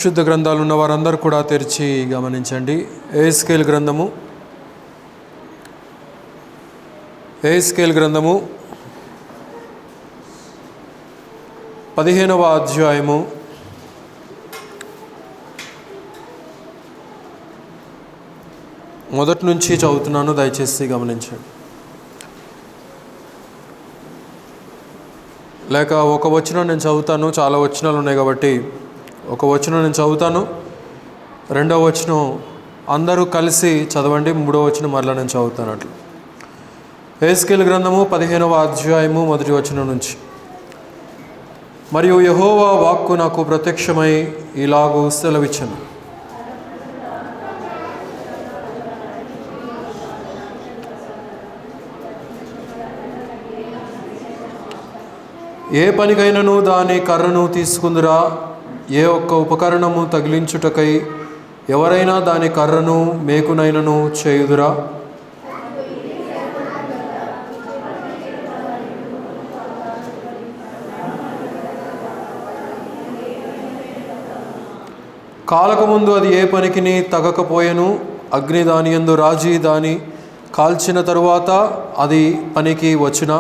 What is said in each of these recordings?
శుద్ధ గ్రంథాలు ఉన్న వారందరూ కూడా తెరిచి గమనించండి. ఎహెజ్కేలు గ్రంథము 15వ అధ్యాయము మొదటి నుంచి చదువుతున్నాను, దయచేసి గమనించండి. లేక ఒక వచనం నేను చదువుతాను, చాలా వచనాలు ఉన్నాయి కాబట్టి ఒక వచనం నేను చదువుతాను, రెండవ వచనం అందరూ కలిసి చదవండి, మూడవ వచనం మరలా నేను చదువుతాను. అట్లా ఎహెజ్కేలు గ్రంథము 15వ అధ్యాయము మొదటి వచనం నుంచి. మరియు యెహోవా వాక్కు నాకు ప్రత్యక్షమై ఇలాగూ సెలవిచ్చెను. ఏ పనికైనను దాని కర్రను తీసుకుందురా, ఏ ఒక్క ఉపకరణము తగిలించుటకై ఎవరైనా దాని కర్రను మేకునైనను చేయుదురా? కాలకముందు అది ఏ పనికిని తగకపోయెను. అగ్ని దాని యందు రాజీ దాని కాల్చిన తరువాత అది పనికి వచ్చిన.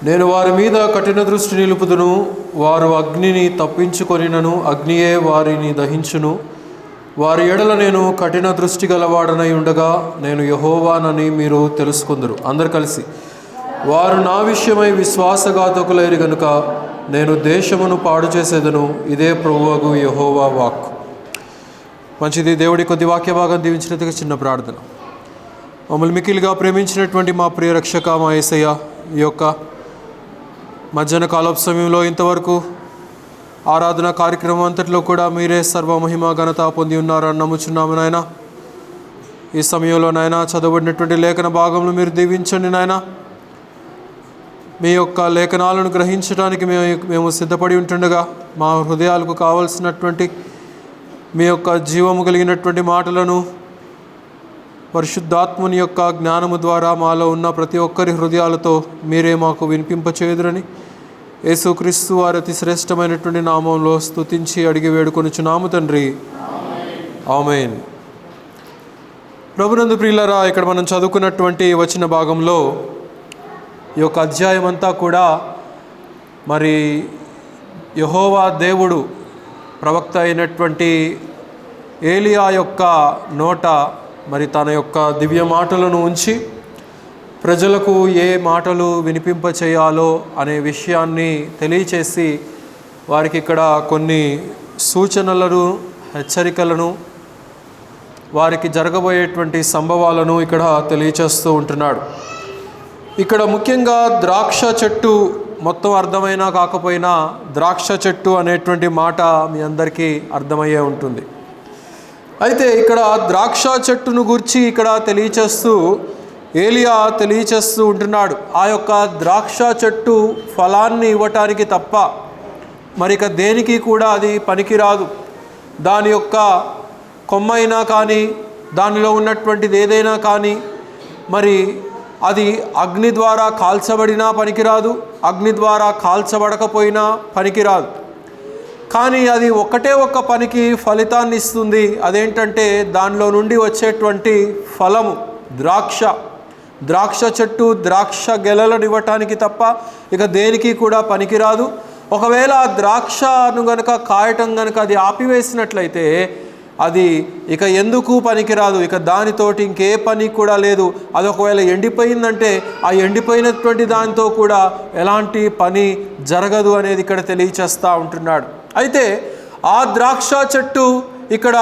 నేను వారి మీద కఠిన దృష్టి నిలుపుదును, వారు అగ్నిని తప్పించుకొనినను అగ్నియే వారిని దహించును. వారి ఎడల నేను కఠిన దృష్టి గలవాడనై ఉండగా నేను యెహోవానని మీరు తెలుసుకుందురు. అందరు కలిసి, వారు నా విషయమై విశ్వాసఘాతకులైరి గనుక నేను దేశమును పాడు చేసేదను, ఇదే ప్రభువగు యెహోవా వాక్కు. మంచిది. దేవుడి కొద్ది వాక్య భాగం దీవించినందుకు చిన్న ప్రార్థన. మమ్మల్ని మిక్కిలిగా ప్రేమించినటువంటి మా ప్రియ రక్షక, మా యేసయ్య, ఈ యొక్క మధ్యాహ్న కాలపు సమయంలో ఇంతవరకు ఆరాధన కార్యక్రమం అంతట్లో కూడా మీరే సర్వమహిమ ఘనత పొంది ఉన్నారని నమ్ముచున్నాము నాయన. ఈ సమయంలో నాయన చదవబడినటువంటి లేఖన భాగంలో మీరు దీవించండి నాయన. మీ యొక్క లేఖనాలను గ్రహించడానికి మేము సిద్ధపడి ఉంటుండగా మా హృదయాలకు కావలసినటువంటి మీ యొక్క జీవము కలిగినటువంటి మాటలను పరిశుద్ధాత్ముని యొక్క జ్ఞానము ద్వారా మాలో ఉన్న ప్రతి ఒక్కరి హృదయాలతో మీరే మాకు వినిపింపచేయుదురని యేసుక్రీస్తు వారి అతి శ్రేష్టమైనటువంటి నామంలో స్తుతించి అడిగి వేడుకొనుచున్నాము తండ్రి, ఆమేన్. ప్రభునందు ప్రియులారా, ఇక్కడ మనం చదువుకున్నటువంటి వచన భాగంలో ఈ యొక్క అధ్యాయం అంతా కూడా మరి యెహోవా దేవుడు ప్రవక్త అయినటువంటి ఏలియా యొక్క నోట మరి తన యొక్క దివ్య మాటలను ఉంచి ప్రజలకు ఏ మాటలు వినిపింప చేయాలో అనే విషయాన్ని తెలియచేసి వారికి ఇక్కడ కొన్ని సూచనలను, హెచ్చరికలను, వారికి జరగబోయేటువంటి సంభవాలను ఇక్కడ తెలియచేస్తూ ఉంటున్నాడు. ఇక్కడ ముఖ్యంగా ద్రాక్ష చెట్టు మొత్తం అర్థమైనా కాకపోయినా ద్రాక్ష చెట్టు అనేటువంటి మాట మీ అందరికీ అర్థమయ్యే ఉంటుంది. అయితే ఇక్కడ ద్రాక్ష చెట్టును గురించి ఇక్కడ ఏలియా తెలియచేస్తూ ఉంటున్నాడు. ఆ యొక్క ద్రాక్ష చెట్టు ఫలాన్ని ఇవ్వటానికి తప్ప మరిక దేనికి కూడా అది పనికిరాదు. దాని యొక్క కొమ్మైనా కానీ దానిలో ఉన్నటువంటిది ఏదైనా కానీ మరి అది అగ్ని ద్వారా కాల్చబడినా పనికిరాదు, అగ్ని ద్వారా కాల్చబడకపోయినా పనికిరాదు. కానీ అది ఒక్కటే ఒక్క పనికి ఫలితాన్ని ఇస్తుంది. అదేంటంటే దానిలో నుండి వచ్చేటువంటి ఫలము ద్రాక్ష చెట్టు ద్రాక్ష గెలలను ఇవ్వటానికి తప్ప ఇక దేనికి కూడా పనికిరాదు. ఒకవేళ ఆ ద్రాక్షను గనక కాయటం గనక అది ఆపివేసినట్లయితే అది ఇక ఎందుకు పనికిరాదు, ఇక దానితోటి ఇంకే పని కూడా లేదు. అది ఒకవేళ ఎండిపోయిందంటే ఆ ఎండిపోయినటువంటి దానితో కూడా ఎలాంటి పని జరగదు అనేది ఇక్కడ తెలియచేస్తూ ఉంటున్నాడు. అయితే ఆ ద్రాక్ష చెట్టు ఇక్కడ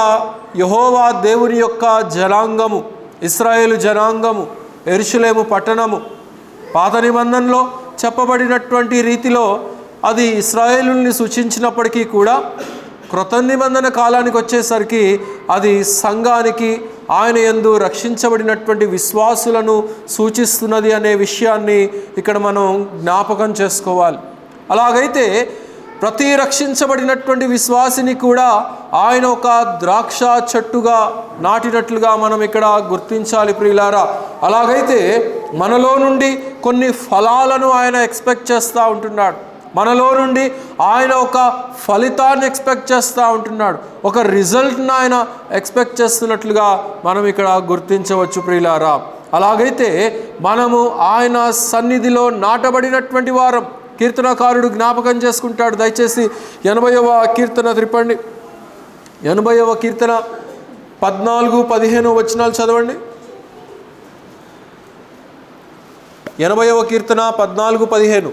యెహోవా దేవుని యొక్క జనాంగము, ఇశ్రాయేలు జనాంగము, యెరూషలేము పట్టణము. పాత నిబంధనలో చెప్పబడినటువంటి రీతిలో అది ఇశ్రాయేలుని సూచించినప్పటికీ కూడా క్రొత్త నిబంధన కాలానికి వచ్చేసరికి అది సంఘానికి, ఆయన యందు రక్షించబడినటువంటి విశ్వాసులను సూచిస్తున్నది అనే విషయాన్ని ఇక్కడ మనం జ్ఞాపకం చేసుకోవాలి. అలాగైతే ప్రతి రక్షించబడినటువంటి విశ్వాసిని కూడా ఆయన ఒక ద్రాక్ష చెట్టుగా నాటినట్లుగా మనం ఇక్కడ గుర్తించాలి ప్రియులారా. అలాగైతే మనలో నుండి కొన్ని ఫలాలను ఆయన ఎక్స్పెక్ట్ చేస్తూ ఉంటున్నాడు. మనలో నుండి ఆయన ఒక ఫలితాన్ని ఎక్స్పెక్ట్ చేస్తూ ఉంటున్నాడు. ఒక రిజల్ట్ని ఆయన ఎక్స్పెక్ట్ చేస్తున్నట్లుగా మనం ఇక్కడ గుర్తించవచ్చు ప్రియులారా. అలాగైతే మనము ఆయన సన్నిధిలో నాటబడినటువంటి వారం. కీర్తనకారుడు జ్ఞాపకం చేసుకుంటాడు. దయచేసి 80వ కీర్తన త్రిపండి. 80వ కీర్తన 14-15 వచనాలు చదవండి. 80వ కీర్తన 14-15.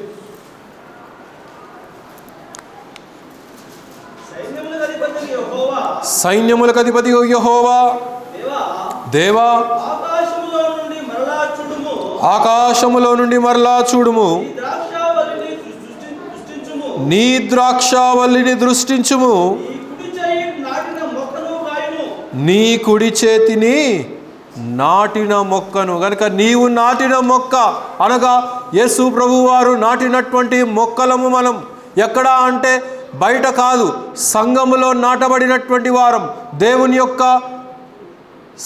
సైన్యములకు అధిపతి యెహోవా, దేవా ఆకాశములో నుండి మరలా చూడుము, నీ ద్రాక్షావల్లిని దృష్టించుము, నీ కుడి చేతిని నాటిన మొక్కను. కనుక నీవు నాటిన మొక్క అనగా యేసు ప్రభువు వారు నాటినటువంటి మొక్కలము మనం. ఎక్కడ అంటే బయట కాదు, సంఘములో నాటబడినటువంటి వారం, దేవుని యొక్క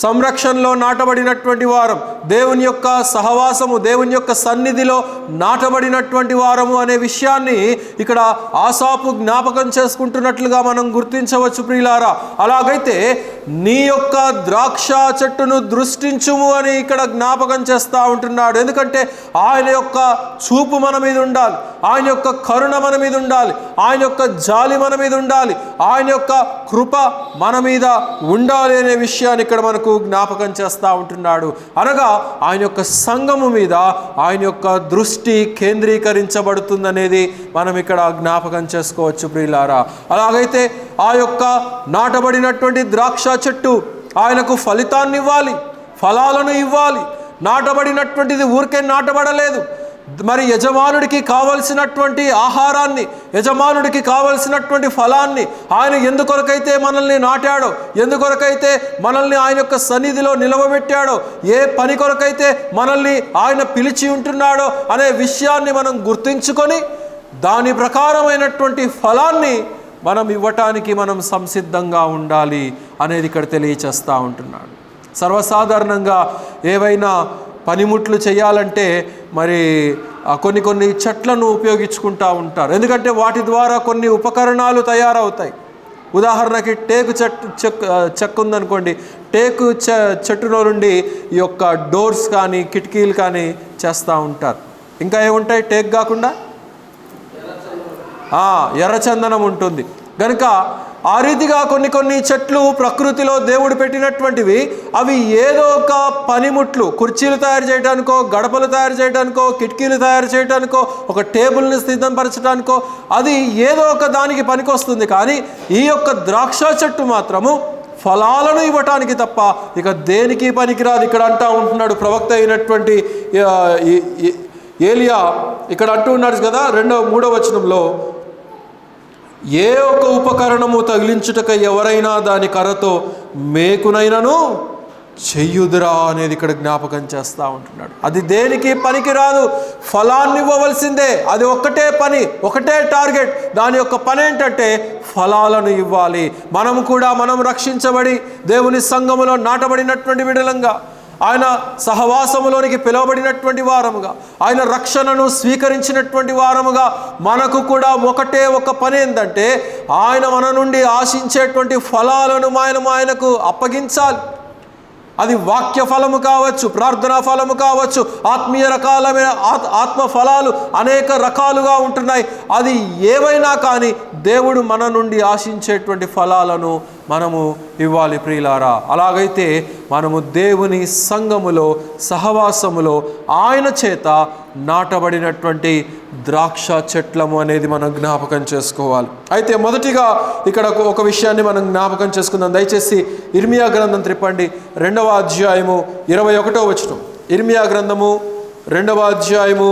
సంరక్షణలో నాటబడినటువంటి వారం, దేవుని యొక్క సహవాసము, దేవుని యొక్క సన్నిధిలో నాటబడినటువంటి వారము అనే విషయాన్ని ఇక్కడ ఆసాపు జ్ఞాపకం చేసుకుంటున్నట్లుగా మనం గుర్తించవచ్చు ప్రియులారా. అలాగైతే నీ యొక్క ద్రాక్ష చెట్టును దృష్టించుము అని ఇక్కడ జ్ఞాపకం చేస్తూ ఉంటున్నాడు. ఎందుకంటే ఆయన యొక్క చూపు మన మీద ఉండాలి, ఆయన యొక్క కరుణ మన మీద ఉండాలి, ఆయన యొక్క జాలి మన మీద ఉండాలి, ఆయన యొక్క కృప మన మీద ఉండాలి అనే విషయాన్ని ఇక్కడ మనకు జ్ఞాపకం చేస్తూ ఉంటున్నాడు. అనగా ఆయన యొక్క సంఘము మీద ఆయన యొక్క దృష్టి కేంద్రీకరించబడుతుందనేది మనం ఇక్కడ జ్ఞాపకం చేసుకోవచ్చు ప్రియులారా. అలాగైతే ఆ యొక్క నాటబడినటువంటి ద్రాక్ష చెట్టు ఆయనకు ఫలితాన్ని ఇవ్వాలి, ఫలాలను ఇవ్వాలి. నాటబడినటువంటిది ఊరికే నాటబడలేదు. మరి యజమానుడికి కావలసినటువంటి ఆహారాన్ని, యజమానుడికి కావలసినటువంటి ఫలాన్ని ఆయన ఎందుకొరకైతే మనల్ని నాటాడో, ఎందుకొరకైతే మనల్ని ఆయన యొక్క సన్నిధిలో నిలవబెట్టాడో, ఏ పని కొరకైతే మనల్ని ఆయన పిలిచి ఉంటున్నాడో అనే విషయాన్ని మనం గుర్తించుకొని దాని ప్రకారమైనటువంటి ఫలాన్ని మనం ఇవ్వటానికి మనం సంసిద్ధంగా ఉండాలి అనేది ఇక్కడ తెలియచేస్తూ ఉంటున్నాడు. సర్వసాధారణంగా ఏవైనా పనిముట్లు చేయాలంటే మరి కొన్ని చెట్లను ఉపయోగించుకుంటూ ఉంటారు. ఎందుకంటే వాటి ద్వారా కొన్ని ఉపకరణాలు తయారవుతాయి. ఉదాహరణకి టేకు చెక్క ఉందనుకోండి, టేకు చెట్టులో నుండి ఈ యొక్క డోర్స్ కానీ కిటికీలు కానీ చేస్తూ ఉంటారు. ఇంకా ఏముంటాయి టేక్ కాకుండా? ఎర్రచందనం ఉంటుంది. కనుక ఆ రీతిగా కొన్ని చెట్లు ప్రకృతిలో దేవుడు పెట్టినటువంటివి, అవి ఏదో ఒక పనిముట్లు, కుర్చీలు తయారు చేయడానికో, గడపలు తయారు చేయడానికో, కిటికీలు తయారు చేయడానికో, ఒక టేబుల్ని సిద్ధపరచడానికో అది ఏదో ఒక దానికి పనికొస్తుంది. కానీ ఈ యొక్క ద్రాక్ష చెట్టు మాత్రము ఫలాలను ఇవ్వటానికి తప్ప ఇక దేనికి పనికిరాదు. ఇక్కడ అంటూ ఉంటున్నాడు ప్రవక్త అయినటువంటి ఏలియా ఇక్కడ అంటూ ఉన్నాడు కదా 2-3 వచనంలో, ఏ ఒక ఉపకరణము తగిలించుటకై ఎవరైనా దాని కర్రతో మేకునైనను చెయ్యుదురా అనేది ఇక్కడ జ్ఞాపకం చేస్తూ ఉంటున్నాడు. అది దేనికి పనికిరాదు, ఫలాన్ని ఇవ్వవలసిందే. అది ఒక్కటే పని, ఒకటే టార్గెట్. దాని యొక్క పని ఏంటంటే ఫలాలను ఇవ్వాలి. మనం రక్షించబడి దేవుని సంఘములో నాటబడినటువంటి విడలంగా, ఆయన సహవాసములోనికి పిలువబడినటువంటి వారముగా, ఆయన రక్షణను స్వీకరించినటువంటి వారముగా మనకు కూడా ఒకటే ఒక పని ఏంటంటే ఆయన మన నుండి ఆశించేటువంటి ఫలాలను ఆయనకు అప్పగించాలి. అది వాక్య ఫలము కావచ్చు, ప్రార్థనా ఫలము కావచ్చు, ఆత్మీయ రకాలమైన ఆత్మ ఫలాలు అనేక రకాలుగా ఉంటున్నాయి. అది ఏవైనా కానీ దేవుడు మన నుండి ఆశించేటువంటి ఫలాలను మనము ఇవ్వాలి ప్రియులారా. అలాగైతే మనము దేవుని సంఘములో, సహవాసములో ఆయన చేత నాటబడినటువంటి ద్రాక్ష చెట్లము అనేది మనం జ్ఞాపకం చేసుకోవాలి. అయితే మొదటిగా ఇక్కడ ఒక విషయాన్ని మనం జ్ఞాపకం చేసుకుందాం. దయచేసి ఇర్మియా గ్రంథం త్రిప్పండి, 2వ అధ్యాయము 21వ వచనం. ఇర్మియా గ్రంథము 2వ అధ్యాయము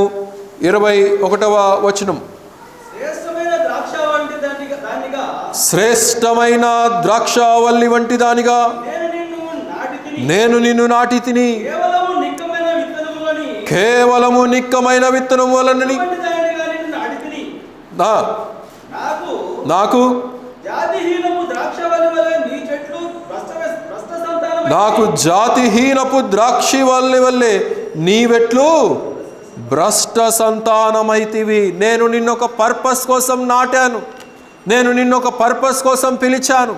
21వ వచనం. శ్రేష్టమైన ద్రాక్షావల్లి వంటి దానిగా నేను నిన్ను నాటి తిని, కేవలము నిక్కమైన విత్తనము వలనని నాకు జాతిహీనపు ద్రాక్షవల్లి వలె నీ చెట్లు భ్రష్ట సంతానమై నాకు జాతిహీనపు ద్రాక్షివల్లి వల్లే నీవెట్లు భ్రష్ట సంతానమైతివి. నేను నిన్నొక పర్పస్ కోసం నాటాను, నేను నిన్నొక పర్పస్ కోసం పిలిచాను.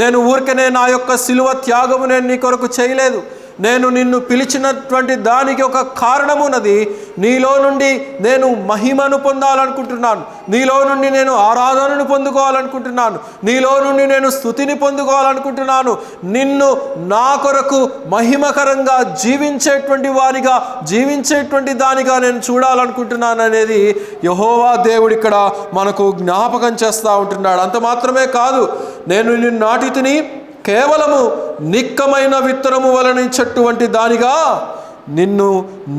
నేను ఊరికనే నా యొక్క సిలువ త్యాగము నేను నీ కొరకు చేయలేదు. నేను నిన్ను పిలిచినటువంటి దానికి ఒక కారణమున్నది. నీలో నుండి నేను మహిమను పొందాలనుకుంటున్నాను, నీలో నుండి నేను ఆరాధనను పొందుకోవాలనుకుంటున్నాను, నీలో నుండి నేను స్తుతిని పొందుకోవాలనుకుంటున్నాను. నిన్ను నా కొరకు మహిమకరంగా జీవించేటువంటి వారిగా, జీవించేటువంటి దానిగా నేను చూడాలనుకుంటున్నాను అనేది యెహోవా దేవుడు ఇక్కడ మనకు జ్ఞాపకం చేస్తూ ఉంటున్నాడు. అంత మాత్రమే కాదు, నేను నిన్ను నాటితిని కేవలము నిక్కమైన విత్తనము వలన చెట్టు వంటి దానిగా నిన్ను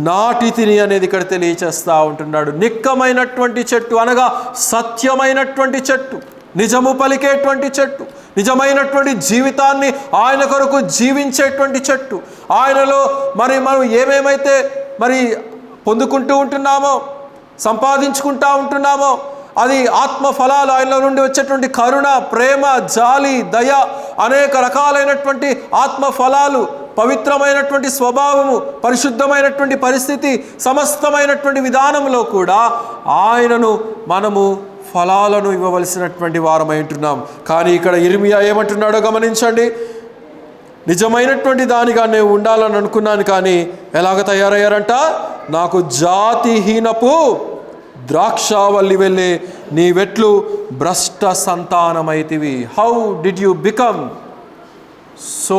నాటితిని అనేది ఇక్కడ తెలియచేస్తూ ఉంటున్నాడు. నిక్కమైనటువంటి చెట్టు అనగా సత్యమైనటువంటి చెట్టు, నిజము పలికేటువంటి చెట్టు, నిజమైనటువంటి జీవితాన్ని ఆయన కొరకు జీవించేటువంటి చెట్టు. ఆయనలో మనం ఏమేమైతే పొందుకుంటూ ఉంటున్నామో, సంపాదించుకుంటూ ఉంటున్నామో, అది ఆత్మ ఫలాలు, ఆయనలో నుండి వచ్చేటువంటి కరుణ, ప్రేమ, జాలి, దయ, అనేక రకాలైనటువంటి ఆత్మ ఫలాలు, పవిత్రమైనటువంటి స్వభావము, పరిశుద్ధమైనటువంటి పరిస్థితి, సమస్తమైనటువంటి విధానంలో కూడా ఆయనను మనము ఫలాలను ఇవ్వవలసినటువంటి వారమై ఉంటున్నాం. కానీ ఇక్కడ ఇర్మియా ఏమంటున్నాడో గమనించండి. నిజమైనటువంటి దానిగా నేను ఉండాలని అనుకున్నాను, కానీ ఎలాగ తయారయ్యారంట? నాకు జాతిహీనపు ద్రాక్షావల్లి వెళ్ళే నీవెట్లు భ్రష్ట సంతానమైతివి. How did you become so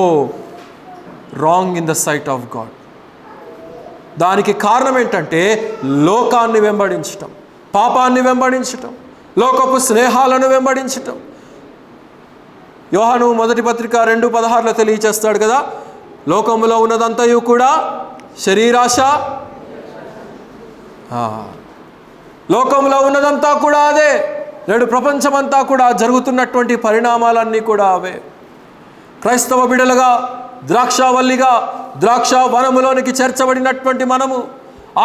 wrong in the sight of God? దానికి కారణం ఏంటంటే లోకాన్ని వెంబడించటం, పాపాన్ని వెంబడించటం, లోకపు స్నేహాలను వెంబడించటం. యోహాను మొదటి పత్రిక 2:16 తెలియచేస్తాడు కదా, లోకంలో ఉన్నదంతయు కూడా శరీరాశ, లోకంలో ఉన్నదంతా కూడా అదే. నేడు ప్రపంచమంతా కూడా జరుగుతున్నటువంటి పరిణామాలన్నీ కూడా అవే. క్రైస్తవ బిడలుగా, ద్రాక్షావల్లిగా, ద్రాక్ష వనములోనికి చేర్చబడినటువంటి మనము,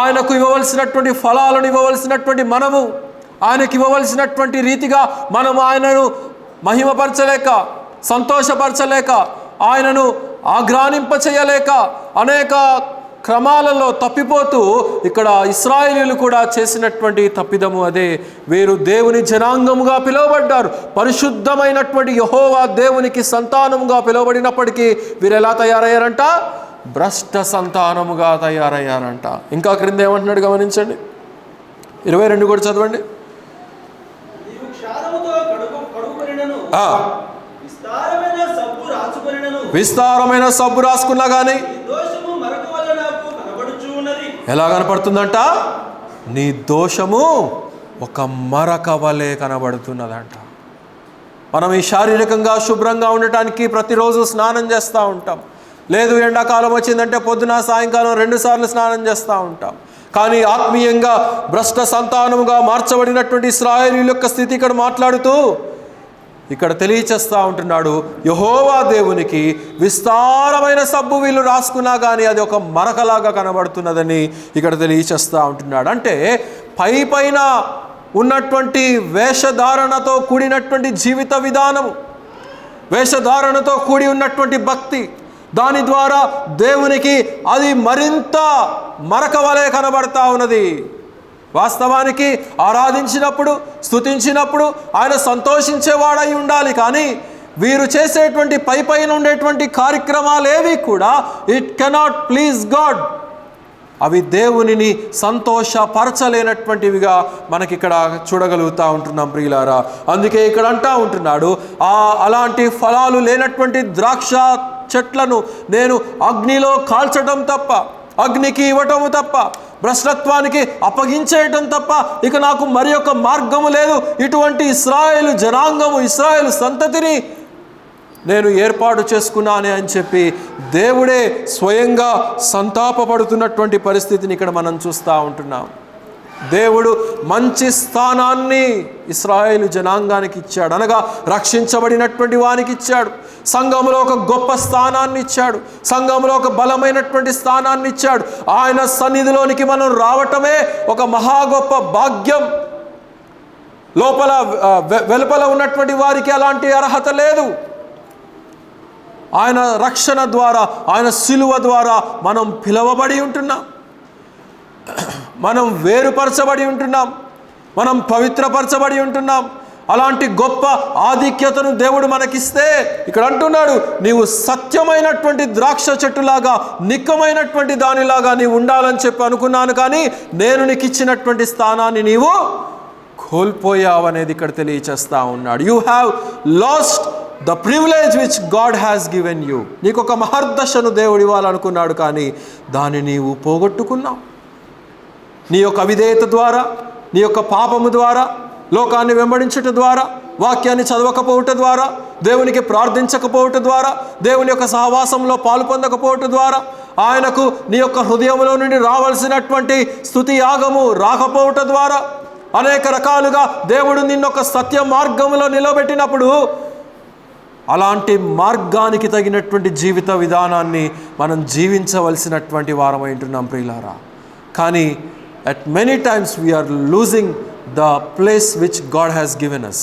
ఆయనకు ఇవ్వవలసినటువంటి ఫలాలను ఇవ్వవలసినటువంటి మనము, ఆయనకు ఇవ్వవలసినటువంటి రీతిగా మనము ఆయనను మహిమపరచలేక, సంతోషపరచలేక, ఆయనను ఆగ్రానింప చేయలేక అనేక క్రమాలలో తప్పిపోతూ ఇక్కడ ఇశ్రాయేలీయులు కూడా చేసినటువంటి తప్పిదము అదే. వీరు దేవుని జనాంగముగా పిలువబడ్డారు, పరిశుద్ధమైనటువంటి యెహోవా దేవునికి సంతానముగా పిలువబడినప్పటికీ వీరు ఎలా తయారయ్యారంట? భ్రష్ట సంతానముగా తయారయ్యారంట. ఇంకా క్రింద ఏమంటున్నాడు గమనించండి, 22 కూడా చదవండి. విస్తారమైన సబ్బు రాసుకున్నా కానీ ఎలా కనపడుతుందంట? నీ దోషము ఒక మరక వలె కనబడుతున్నదంట. మనం ఈ శారీరకంగా శుభ్రంగా ఉండటానికి ప్రతిరోజు స్నానం చేస్తూ ఉంటాం. లేదు ఎండాకాలం వచ్చిందంటే పొద్దున సాయంకాలం 2 సార్లు స్నానం చేస్తూ ఉంటాం. కానీ ఆత్మీయంగా భ్రష్ట సంతానముగా మార్చబడినటువంటి ఇశ్రాయేలీయుల యొక్క స్థితి ఇక్కడ మాట్లాడుతూ ఇక్కడ తెలియచేస్తూ ఉంటున్నాడు. యెహోవా దేవునికి విస్తారమైన సబ్బు వీళ్ళు రాసుకున్నా కానీ అది ఒక మరకలాగా కనబడుతున్నదని ఇక్కడ తెలియచేస్తూ ఉంటున్నాడు. అంటే పైన ఉన్నటువంటి వేషధారణతో కూడినటువంటి జీవిత విధానము, వేషధారణతో కూడి ఉన్నటువంటి భక్తి, దాని ద్వారా దేవునికి అది మరింత మరక వలె కనబడతా ఉన్నది. వాస్తవానికి ఆరాధించినప్పుడు, స్తుతించినప్పుడు ఆయన సంతోషించేవాడై ఉండాలి. కానీ వీరు చేసేటువంటి పైన ఉండేటువంటి కార్యక్రమాలేవి కూడా ఇట్ కెనాట్ ప్లీజ్ గాడ్. అవి దేవునిని సంతోషపరచలేనటువంటివిగా మనకిక్కడ చూడగలుగుతూ ఉంటున్నాం ప్రియులారా. అందుకే ఇక్కడ అంటూ ఉంటున్నాడు, అలాంటి ఫలాలు లేనటువంటి ద్రాక్ష చెట్లను నేను అగ్నిలో కాల్చడం తప్ప, అగ్నికి ఇవ్వటం తప్ప, భ్రష్టత్వానికి అప్పగించేయటం తప్ప ఇక నాకు మరి ఒక మార్గము లేదు. ఇటువంటి ఇశ్రాయేలు జనాంగము, ఇశ్రాయేలు సంతతిని నేను ఏర్పాటు చేసుకున్నానే అని చెప్పి దేవుడే స్వయంగా సంతాపపడుతున్నటువంటి పరిస్థితిని ఇక్కడ మనం చూస్తూ ఉంటున్నాం. దేవుడు మంచి స్థానాన్ని ఇశ్రాయేలు జనాంగానికి ఇచ్చాడు, అనగా రక్షించబడినటువంటి వానికి ఇచ్చాడు. సంఘంలో ఒక గొప్ప స్థానాన్ని ఇచ్చాడు, సంఘంలో ఒక బలమైనటువంటి స్థానాన్ని ఇచ్చాడు. ఆయన సన్నిధిలోనికి మనం రావటమే ఒక మహా గొప్ప భాగ్యం. లోపల వెలుపల ఉన్నటువంటి వారికి అలాంటి అర్హత లేదు. ఆయన రక్షణ ద్వారా, ఆయన శిలువ ద్వారా మనం పిలవబడి ఉంటున్నాం, మనం వేరుపరచబడి ఉంటున్నాం, మనం పవిత్రపరచబడి ఉంటున్నాం. అలాంటి గొప్ప ఆధిక్యతను దేవుడు మనకిస్తే ఇక్కడ అంటున్నాడు, నీవు సత్యమైనటువంటి ద్రాక్ష చెట్టులాగా, నిక్కమైనటువంటి దానిలాగా నీవు ఉండాలని చెప్పి అనుకున్నాను, కానీ నేను నీకు ఇచ్చినటువంటి స్థానాన్ని నీవు కోల్పోయావు అనేది ఇక్కడ తెలియచేస్తా ఉన్నాడు. You have lost the privilege which God has given you. నీకు ఒక మహర్దశను దేవుడు ఇవ్వాలనుకున్నాడు, కానీ దాన్ని నీవు పోగొట్టుకున్నావు. నీ యొక్క అవిధేయత ద్వారా, నీ యొక్క పాపము ద్వారా, లోకాన్ని వెంబడించటం ద్వారా, వాక్యాన్ని చదవకపోవటం ద్వారా, దేవునికి ప్రార్థించకపోవటం ద్వారా, దేవుని యొక్క సహవాసంలో పాలు పొందకపోవటం ద్వారా, ఆయనకు నీ యొక్క హృదయంలో నుండి రావాల్సినటువంటి స్తుతి యాగము రాకపోవటం ద్వారా, అనేక రకాలుగా దేవుడు నిన్నొక సత్య మార్గంలో నిలబెట్టినప్పుడు అలాంటి మార్గానికి తగినటువంటి జీవిత విధానాన్ని మనం జీవించవలసినటువంటి వారమై ఉంటున్నాం ప్రియులారా. కానీ at many times we are losing the place which God has given us.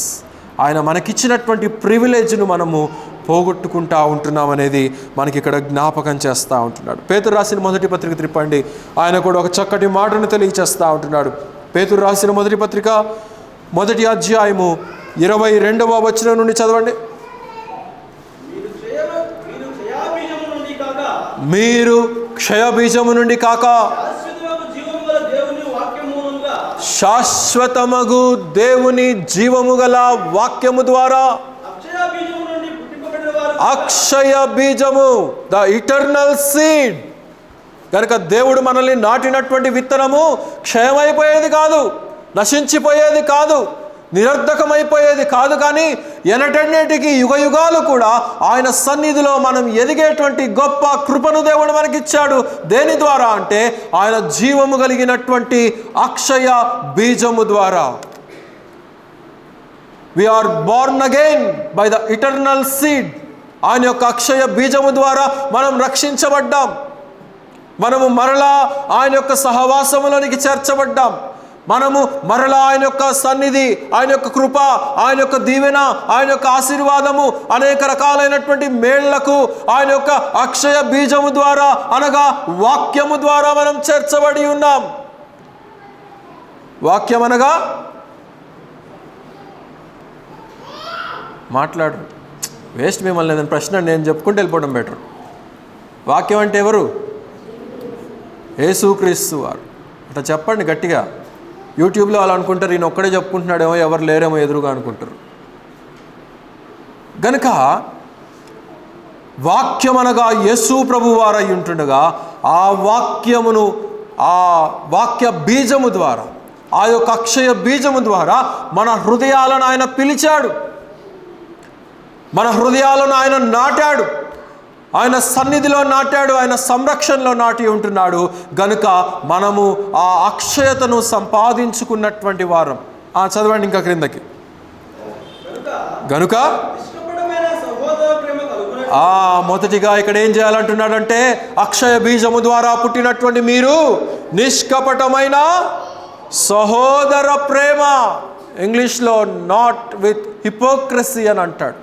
ఆయన మనకిచ్చినటువంటి ప్రివిలేజ్ను మనము పోగొట్టుకుంటా ఉంటున్నాం అనేది మనకి ఇక్కడ జ్ఞాపకం చేస్తూ ఉంటున్నాడు. పేతురు రాసిన మొదటి పత్రిక త్రిప్పండి, ఆయన కూడా ఒక చక్కటి మాటను తెలియచేస్తూ ఉంటున్నాడు. పేతురు రాసిన మొదటి పత్రిక 1వ అధ్యాయము 22వ వచనం నుండి చదవండి. మీరు క్షయబీజము నుండి కాక శాశ్వతమగు దేవుని జీవము గల వాక్యము ద్వారా, అక్షయ బీజము, ద ఇటర్నల్ సీడ్. కనుక దేవుడు మనల్ని నాటినటువంటి విత్తనము క్షయమైపోయేది కాదు, నశించిపోయేది కాదు, నిరర్ధకమైపోయేది కాదు, కానీ ఎనటన్నిటికీ యుగయుగాలు కూడా ఆయన సన్నిధిలో మనం ఎదిగేటువంటి గొప్ప కృపను దేవుడు మనకిచ్చాడు. దేని ద్వారా అంటే ఆయన జీవము కలిగినటువంటి అక్షయ బీజము ద్వారా. We are born again by the eternal seed. ఆయన యొక్క అక్షయ బీజము ద్వారా మనం రక్షించబడ్డాం. మనము మరలా ఆయన యొక్క సహవాసములోనికి చేర్చబడ్డాం. మనము మరలా ఆయన యొక్క సన్నిధి, ఆయన యొక్క కృప, ఆయన యొక్క దీవెన, ఆయన యొక్క ఆశీర్వాదము, అనేక రకాలైనటువంటి మేళ్లకు ఆయన యొక్క అక్షయ బీజము ద్వారా, అనగా వాక్యము ద్వారా మనం చేర్చబడి ఉన్నాం. వాక్యం అనగా మాట్లాడు వేస్ట్, మిమ్మల్ని ఏదైనా ప్రశ్న నేను చెప్పుకుంటూ వెళ్ళిపోవడం బెటర్. వాక్యం అంటే ఎవరు? యేసుక్రీస్తు వారు. అట్లా చెప్పండి గట్టిగా. యూట్యూబ్లో వాళ్ళు అనుకుంటారు ఈయన ఒక్కడే చెప్పుకుంటున్నాడేమో, ఎవరు లేరేమో ఎదురుగా అనుకుంటారు. గనుక వాక్యం అనగా యేసు ప్రభు వారు అయి ఉంటుండగా, ఆ వాక్యమును, ఆ వాక్య బీజము ద్వారా, ఆ యొక్క అక్షయ బీజము ద్వారా మన హృదయాలను ఆయన పిలిచాడు, మన హృదయాలను ఆయన నాటాడు, ఆయన సన్నిధిలో నాటాడు, ఆయన సంరక్షణలో నాటి ఉంటున్నాడు. గనుక మనము ఆ అక్షయతను సంపాదించుకున్నటువంటి వారం. చదవండి ఇంకా క్రిందకి. గనుక మొదటిగా ఇక్కడ ఏం చేయాలంటున్నాడంటే, అక్షయ బీజము ద్వారా పుట్టినటువంటి మీరు నిష్కపటమైన సహోదర ప్రేమ, ఇంగ్లీష్లో నాట్ విత్ హిపోక్రసీ అని అంటాడు.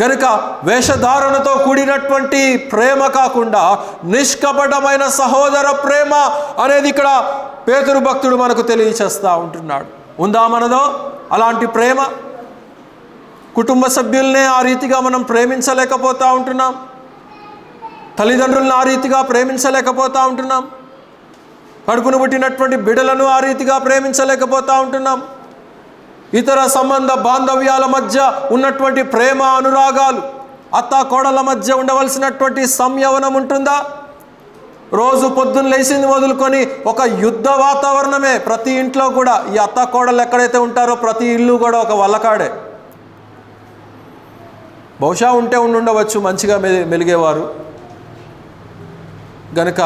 కనుక వేషధారణతో కూడినటువంటి ప్రేమ కాకుండా నిష్కపటమైన సహోదర ప్రేమ అనేది ఇక్కడ పేతురు భక్తుడు మనకు తెలియచేస్తూ ఉంటున్నాడు. ఉందా మనదో అలాంటి ప్రేమ? కుటుంబ సభ్యుల్నే ఆ రీతిగా మనం ప్రేమించలేకపోతూ ఉంటున్నాం, తల్లిదండ్రులను ఆ రీతిగా ప్రేమించలేకపోతూ ఉంటున్నాం, కడుపును పుట్టినటువంటి బిడ్డలను ఆ రీతిగా ప్రేమించలేకపోతూ ఉంటున్నాం. ఇతర సంబంధ బాంధవ్యాల మధ్య ఉన్నటువంటి ప్రేమ అనురాగాలు, అత్త కోడల మధ్య ఉండవలసినటువంటి సంయమనం ఉంటుందా? రోజు పొద్దున్న లేచింది మొదలుకొని ఒక యుద్ధ వాతావరణమే ప్రతి ఇంట్లో కూడా. ఈ అత్త కోడలు ఎక్కడైతే ఉంటారో ప్రతి ఇల్లు కూడా ఒక వల్లకాడే. బహుశా ఉంటే ఉండవచ్చు మంచిగా మెలిగేవారు. గనుక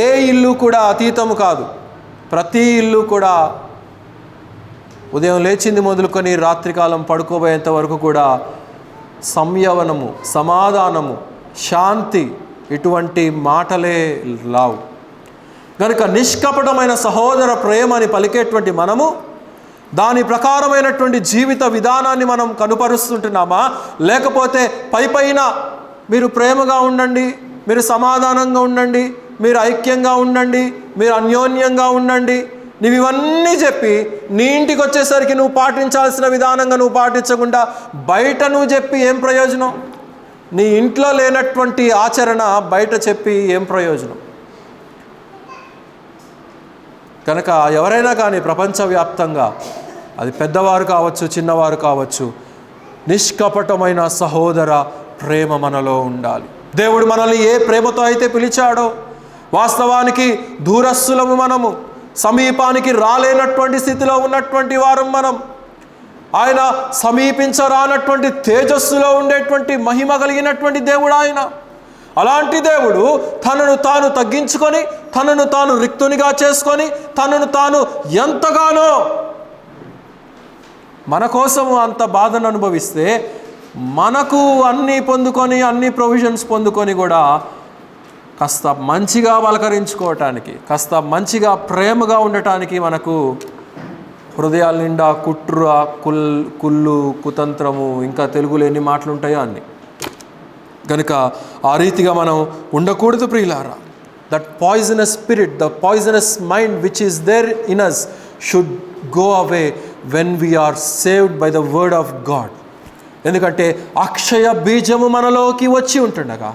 ఏ ఇల్లు కూడా అతీతము కాదు. ప్రతి ఇల్లు కూడా ఉదయం లేచింది మొదలుకొని రాత్రికాలం పడుకోబోయేంత వరకు కూడా సంయమనము, సమాధానము, శాంతి, ఇటువంటి మాటలే లావు. కనుక నిష్కపటమైన సహోదర ప్రేమ అని పలికేటువంటి మనము దాని ప్రకారమైనటువంటి జీవిత విధానాన్ని మనం కనుపరుస్తుంటున్నామా, లేకపోతే పైపైన మీరు ప్రేమగా ఉండండి, మీరు సమాధానంగా ఉండండి, మీరు ఐక్యంగా ఉండండి, మీరు అన్యోన్యంగా ఉండండి, నువ్వు ఇవన్నీ చెప్పి నీ ఇంటికి వచ్చేసరికి నువ్వు పాటించాల్సిన విధానంగా నువ్వు పాటించకుండా బయట నువ్వు చెప్పి ఏం ప్రయోజనం? నీ ఇంట్లో లేనటువంటి ఆచరణ బయట చెప్పి ఏం ప్రయోజనం? కనుక ఎవరైనా కానీ ప్రపంచవ్యాప్తంగా, అది పెద్దవారు కావచ్చు, చిన్నవారు కావచ్చు, నిష్కపటమైన సహోదర ప్రేమ మనలో ఉండాలి. దేవుడు మనల్ని ఏ ప్రేమతో అయితే పిలిచాడో, వాస్తవానికి దూరస్తులము మనము, సమీపానికి రాలేనటువంటి స్థితిలో ఉన్నటువంటి వారం మనం, ఆయన సమీపించరానటువంటి తేజస్సులో ఉండేటువంటి మహిమ కలిగినటువంటి దేవుడు ఆయన. అలాంటి దేవుడు తనను తాను తగ్గించుకొని, తనను తాను రిక్తునిగా చేసుకొని, తనను తాను ఎంతగానో మన కోసము అంత బాధను అనుభవిస్తే, మనకు అన్నీ పొందుకొని అన్ని ప్రొవిజన్స్ పొందుకొని కూడా కాస్త మంచిగా పలకరించుకోవటానికి, కాస్త మంచిగా ప్రేమగా ఉండటానికి మనకు హృదయాల నిండా కుట్ర, కుళ్ళు, కుతంత్రము, ఇంకా తెలుగులో ఎన్ని మాటలు ఉంటాయో అన్నీ. కనుక ఆ రీతిగా మనం ఉండకూడదు ప్రియులారా. That poisonous spirit, the poisonous mind which is there in us should go away when we are saved by the word of God. ఎందుకంటే అక్షయ బీజము మనలోకి వచ్చి ఉంటుండగా,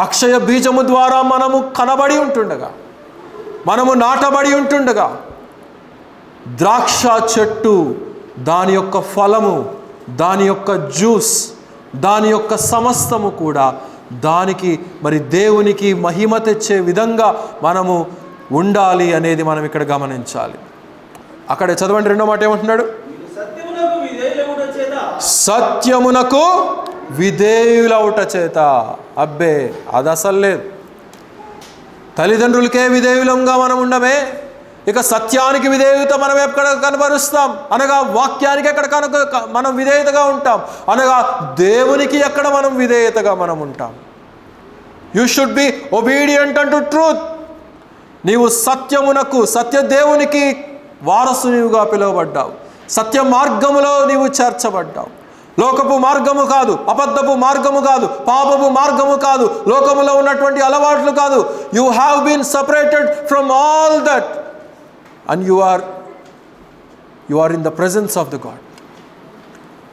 అక్షయ బీజము ద్వారా మనము కనబడి ఉంటుండగా, మనము నాటబడి ఉంటుండగా, ద్రాక్ష చెట్టు దాని యొక్క ఫలము, దాని యొక్క జ్యూస్, దాని యొక్క సమస్తము కూడా దానికి మరి దేవునికి మహిమ తెచ్చే విధంగా మనము ఉండాలి అనేది మనం ఇక్కడ గమనించాలి. అక్కడ చదవండి, రెండో మాట ఏమంటున్నాడు? సత్యమునకు విధేయులవుట చేత. అబ్బే, అది అసలు లేదు. తల్లిదండ్రులకే విధేయులంగా మనం ఉండమే, ఇక సత్యానికి విధేయత మనం ఎక్కడ కనబరుస్తాం? అనగా వాక్యానికి ఎక్కడ మనం విధేయతగా ఉంటాం? అనగా దేవునికి ఎక్కడ మనం విధేయతగా మనం ఉంటాం? You should be obedient unto truth. నీవు సత్యమునకు, సత్యదేవునికి వారసునిగా పిలువబడ్డావు. సత్య మార్గములో నీవు చేర్చబడ్డావు. లోకపు మార్గము కాదు, అబద్ధపు మార్గము కాదు, పాపపు మార్గము కాదు, లోకములో ఉన్నటువంటి అలవాట్లు కాదు. You have been separated from all that and you are in the presence of the God.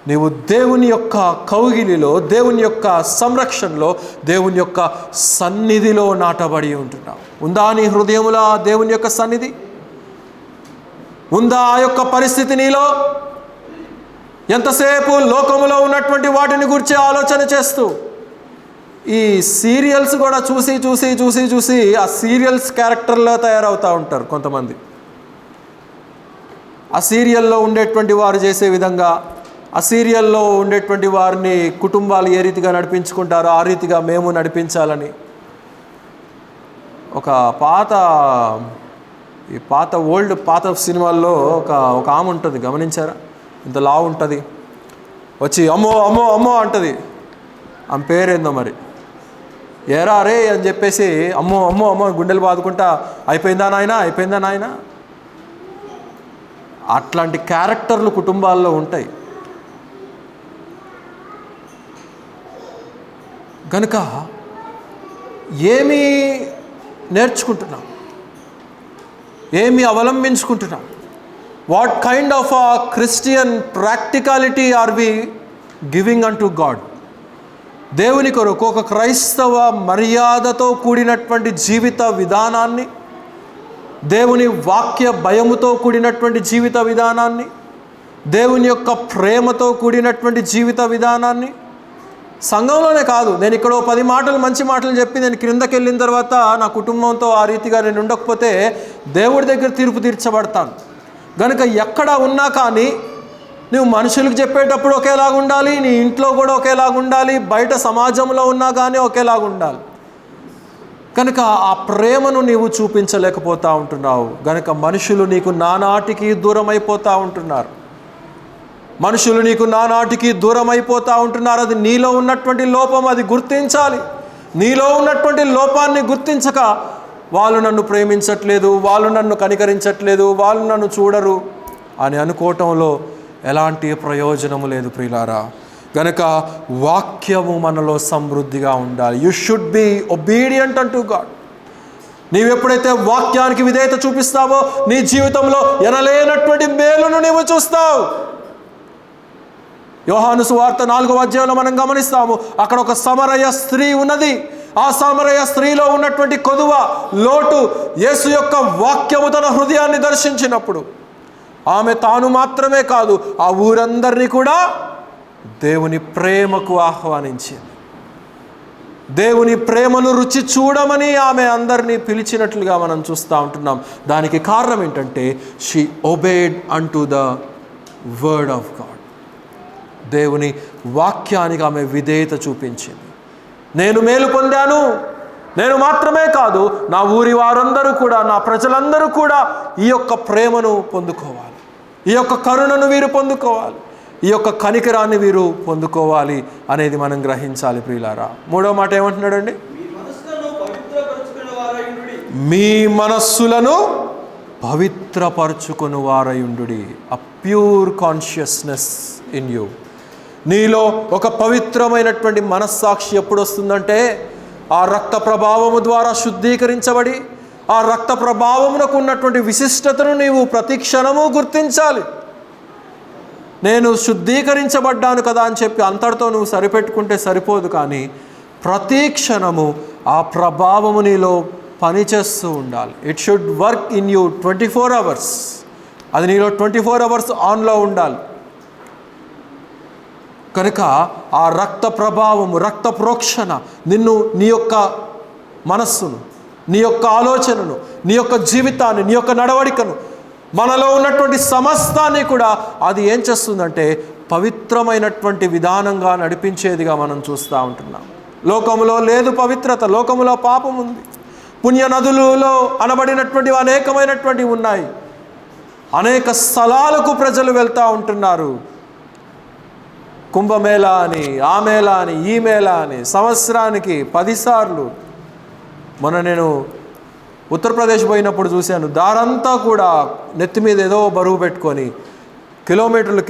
నీవు దేవుని యొక్క కౌగిలిలో, దేవుని యొక్క సంరక్షణలో, దేవుని యొక్క సన్నిధిలో నాటబడి ఉంటున్నావు. ఉందా నీ హృదయములో దేవుని యొక్క సన్నిధి? ఉందా ఆ యొక్క పరిస్థితి నీలో? ఎంతసేపు లోకములో ఉన్నటువంటి వాటిని గురించి ఆలోచన చేస్తూ, ఈ సీరియల్స్ కూడా చూసి చూసి చూసి చూసి ఆ సీరియల్స్ క్యారెక్టర్లో తయారవుతూ ఉంటారు కొంతమంది. ఆ సీరియల్లో ఉండేటువంటి వారు చేసే విధంగా, ఆ సీరియల్లో ఉండేటువంటి వారిని కుటుంబాలు ఏ రీతిగా నడిపించుకుంటారో ఆ రీతిగా మేము నడిపించాలని. ఒక పాత సినిమాల్లో ఒక ఆమె ఉంటుంది, గమనించారా? ఇంత లావు ఉంటుంది, వచ్చి అమ్మో అమ్మో అమ్మో అంటుంది. ఆమె పేరేందో మరి, ఏరా రే అని చెప్పేసి అమ్మో అమ్మో అమ్మో గుండెలు బాదుకుంటా, అయిపోయిందా నాయన. అట్లాంటి క్యారెక్టర్లు కుటుంబాల్లో ఉంటాయి. కనుక ఏమి నేర్చుకుంటున్నాం, ఏమి అవలంబించుకుంటున్నాం? What kind of a Christian practicality are we giving unto God? దేవుని కొరకు ఒక క్రైస్తవ మర్యాదతో కూడినటువంటి జీవిత విధానాన్ని, దేవుని వాక్య భయముతో కూడినటువంటి జీవిత విధానాన్ని, దేవుని యొక్క ప్రేమతో కూడినటువంటి జీవిత విధానాన్ని సంఘంలోనే కాదు. నేను ఇక్కడ 10 మాటలు మంచి మాటలు చెప్పి నేను క్రిందకి వెళ్ళిన తర్వాత నా కుటుంబంతో ఆ రీతిగా నేను ఉండకపోతే దేవుడి దగ్గర తీర్పు తీర్చబడతాను. కనుక ఎక్కడ ఉన్నా కానీ నువ్వు మనుషులకు చెప్పేటప్పుడు ఒకేలాగా ఉండాలి, నీ ఇంట్లో కూడా ఒకేలాగా ఉండాలి, బయట సమాజంలో ఉన్నా కానీ ఒకేలాగా ఉండాలి. కనుక ఆ ప్రేమను నీవు చూపించలేకపోతూ ఉంటున్నావు. కనుక మనుషులు నీకు నానాటికి దూరం అయిపోతూ ఉంటున్నారు. అది నీలో ఉన్నటువంటి లోపం, అది గుర్తించాలి. నీలో ఉన్నటువంటి లోపాన్ని గుర్తించక వాళ్ళు నన్ను ప్రేమించట్లేదు, వాళ్ళు నన్ను కనికరించట్లేదు, వాళ్ళు నన్ను చూడరు అని అనుకోవటంలో ఎలాంటి ప్రయోజనము లేదు ప్రియులారా. గనక వాక్యము మనలో సమృద్ధిగా ఉండాలి. యు షుడ్ బి ఒబీడియంట్ అంటూ గాడ్. నీవెప్పుడైతే వాక్యానికి విధేయత చూపిస్తావో నీ జీవితంలో ఎనలేనటువంటి మేలును నీవు చూస్తావు. యోహాను సువార్త 4వ అధ్యాయంలో మనం గమనిస్తాము, అక్కడ ఒక సమరయ స్త్రీ ఉన్నది. ఆ సమరయ స్త్రీలో ఉన్నటువంటి కొదువ, లోటు యేసు యొక్క వాక్యము తన హృదయాన్ని దర్శించినప్పుడు ఆమె తాను మాత్రమే కాదు, ఆ ఊరందరినీ కూడా దేవుని ప్రేమకు ఆహ్వానించింది. దేవుని ప్రేమను రుచి చూడమని ఆమె అందరినీ పిలిచినట్లుగా మనం చూస్తూ ఉంటున్నాం. దానికి కారణం ఏంటంటే she obeyed unto the word of God. దేవుని వాక్యానికి ఆమె విధేయత చూపించింది. నేను మేలు పొందాను, నేను మాత్రమే కాదు, నా ఊరి వారందరూ కూడా, నా ప్రజలందరూ కూడా ఈ యొక్క ప్రేమను పొందుకోవాలి, ఈ యొక్క కరుణను వీరు పొందుకోవాలి, ఈ యొక్క కనికరాన్ని వీరు పొందుకోవాలి అనేది మనం గ్రహించాలి ప్రియులారా. 3వ మాట ఏమంటున్నాడండి? మీ మనస్సులను పవిత్రపరచుకుని వారయుండుడి. A pure consciousness in you. నీలో ఒక పవిత్రమైనటువంటి మనస్సాక్షి ఎప్పుడు వస్తుందంటే ఆ రక్త ప్రభావము ద్వారా శుద్ధీకరించబడి ఆ రక్త ప్రభావమునకు ఉన్నటువంటి విశిష్టతను నీవు ప్రతి క్షణము గుర్తించాలి. నేను శుద్ధీకరించబడ్డాను కదా అని చెప్పి అంతటితో నువ్వు సరిపెట్టుకుంటే సరిపోదు, కానీ ప్రతి క్షణము ఆ ప్రభావము నీలో పనిచేస్తూ ఉండాలి. It should work in you 24 hours. అది నీలో 24 hours ఆన్లో ఉండాలి. కనుక ఆ రక్త ప్రభావము, రక్త ప్రోక్షణ నిన్ను, నీ యొక్క మనస్సును, నీ యొక్క ఆలోచనను, నీ యొక్క జీవితాన్ని, నీ యొక్క నడవడికను, మనలో ఉన్నటువంటి సమస్తాన్ని కూడా అది ఏం చేస్తుందంటే పవిత్రమైనటువంటి విధానంగా నడిపించేదిగా మనం చూస్తూ ఉంటున్నాం. లోకములో లేదు పవిత్రత, లోకములో పాపం ఉంది. పుణ్య నదులలో అనబడినటువంటివి అనేకమైనటువంటివి ఉన్నాయి. అనేక స్థలాలకు ప్రజలు వెళ్తూ ఉంటున్నారు. కుంభమేళా అని, ఆ మేళా అని, ఈ మేళా అని, సంవత్సరానికి 10 సార్లు. మొన్న నేను ఉత్తరప్రదేశ్ పోయినప్పుడు చూశాను, దారంతా కూడా నెత్తి మీద ఏదో బరువు పెట్టుకొని కిలోమీటర్లు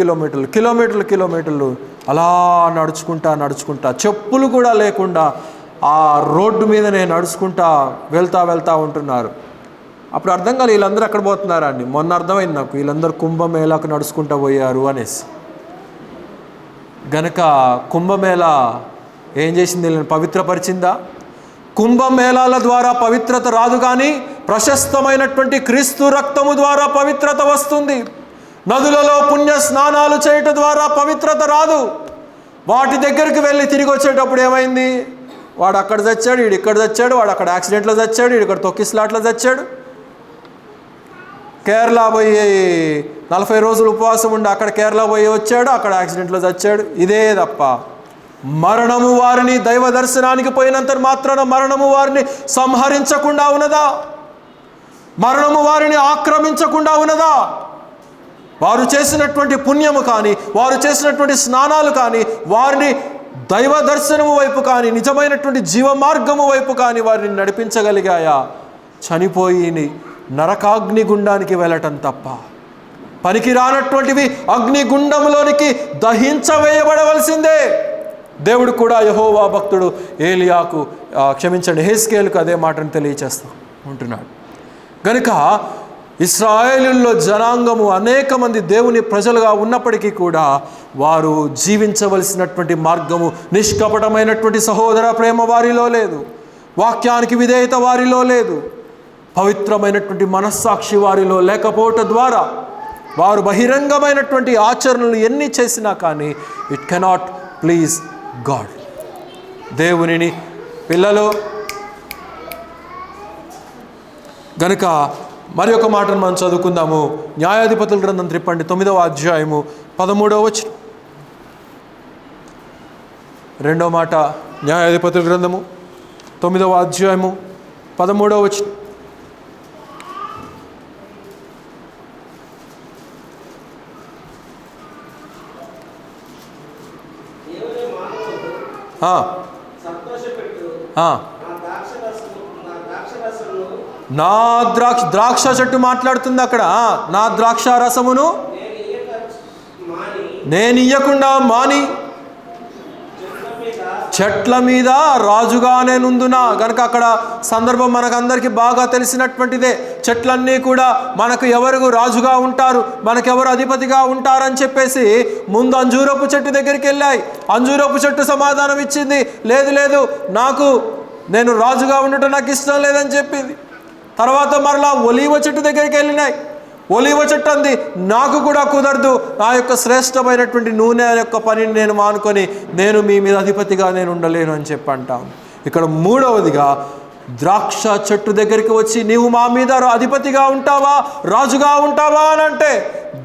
అలా నడుచుకుంటా చెప్పులు కూడా లేకుండా ఆ రోడ్డు మీదనే నడుచుకుంటా వెళ్తా ఉంటున్నారు. అప్పుడు అర్థం కాదు వీళ్ళందరూ ఎక్కడ పోతున్నారా అండి. మొన్న అర్థమైంది నాకు, వీళ్ళందరూ కుంభమేళాకు నడుచుకుంటూ పోయారు అనేసి. గనక కుంభమేళా ఏం చేసింది? వీళ్ళని పవిత్రపరిచిందా? కుంభమేళాల ద్వారా పవిత్రత రాదు, కానీ ప్రశస్తమైనటువంటి క్రీస్తు రక్తము ద్వారా పవిత్రత వస్తుంది. నదులలో పుణ్య స్నానాలు చేయటం ద్వారా పవిత్రత రాదు. వాటి దగ్గరికి వెళ్ళి తిరిగి వచ్చేటప్పుడు ఏమైంది? వాడు అక్కడ చచ్చాడు, వీడు ఇక్కడ చచ్చాడు, వాడు అక్కడ యాక్సిడెంట్లో చచ్చాడు, వీడు ఇక్కడ తొక్కిస్లాట్లో చచ్చాడు. కేరళ పోయి 40 రోజులు ఉపవాసం ఉండి అక్కడ కేరళ పోయి వచ్చాడు, అక్కడ యాక్సిడెంట్లో చచ్చాడు. ఇదే తప్ప మరణము వారిని, దైవ దర్శనానికి పోయినంత మాత్రాన మరణము వారిని సంహరించకుండా ఉన్నదా? మరణము వారిని ఆక్రమించకుండా ఉన్నదా? వారు చేసినటువంటి పుణ్యము కానీ, వారు చేసినటువంటి స్నానాలు కానీ, వారిని దైవ దర్శనము వైపు కానీ, నిజమైనటువంటి జీవ మార్గము వైపు కానీ వారిని నడిపించగలిగాయా? చనిపోయి నరకాగ్నిగుండానికి వెళ్ళటం తప్ప. పనికి రానటువంటివి అగ్నిగుండంలోనికి దహించవేయబడవలసిందే. దేవుడు కూడా యెహోవా భక్తుడు ఏలియాకు, హెస్కేలుకు అదే మాటను తెలియచేస్తూ ఉంటున్నాడు. కనుక ఇశ్రాయేలుల్లో జనాంగము అనేక మంది దేవుని ప్రజలుగా ఉన్నప్పటికీ కూడా వారు జీవించవలసినటువంటి మార్గము, నిష్కపటమైనటువంటి సహోదర ప్రేమ వారిలో లేదు, వాక్యానికి విధేయత వారిలో లేదు, పవిత్రమైనటువంటి మనస్సాక్షి వారిలో లేకపోవటం ద్వారా వారు బహిరంగమైనటువంటి ఆచరణలు ఎన్ని చేసినా కానీ ఇట్ కెనాట్ ప్లీజ్ గాడ్. దేవునిని పిల్లలు గనుక మరి ఒక మాటను మనం చదువుకుందాము. న్యాయాధిపతుల గ్రంథం త్రిప్పండి 9వ అధ్యాయము 13వ వచనం. 2వ మాట న్యాయాధిపతుల గ్రంథము 9వ అధ్యాయము 13వ వచనం. నా ద్రాక్ష చెట్టు మాట్లాడుతుంది అక్కడ. నా ద్రాక్ష రసమును నేను ఇయ్యకుండా మాని చెట్ల మీద రాజుగా నేనుందునా. కనుక అక్కడ సందర్భం మనకందరికీ బాగా తెలిసినటువంటిదే. చెట్లన్నీ కూడా మనకు ఎవరు రాజుగా ఉంటారు, మనకెవరు అధిపతిగా ఉంటారని చెప్పేసి ముందు అంజూరపు చెట్టు దగ్గరికి వెళ్ళాయి. అంజూరపు చెట్టు సమాధానం ఇచ్చింది, లేదు లేదు, నేను రాజుగా ఉండటం నాకు ఇష్టం లేదని చెప్పింది. తర్వాత మరలా ఒలీవ చెట్టు దగ్గరికి వెళ్ళినాయి. ఒలీవ చెట్టు అంది, నాకు కూడా కుదరదు, నా యొక్క శ్రేష్టమైనటువంటి నూనె యొక్క పనిని నేను మానుకొని నేను మీ మీద అధిపతిగా నేను ఉండలేను అని చెప్పి అంటాను. ఇక్కడ మూడవదిగా ద్రాక్ష చెట్టు దగ్గరికి వచ్చి నీవు మా మీద అధిపతిగా ఉంటావా, రాజుగా ఉంటావా అని అంటే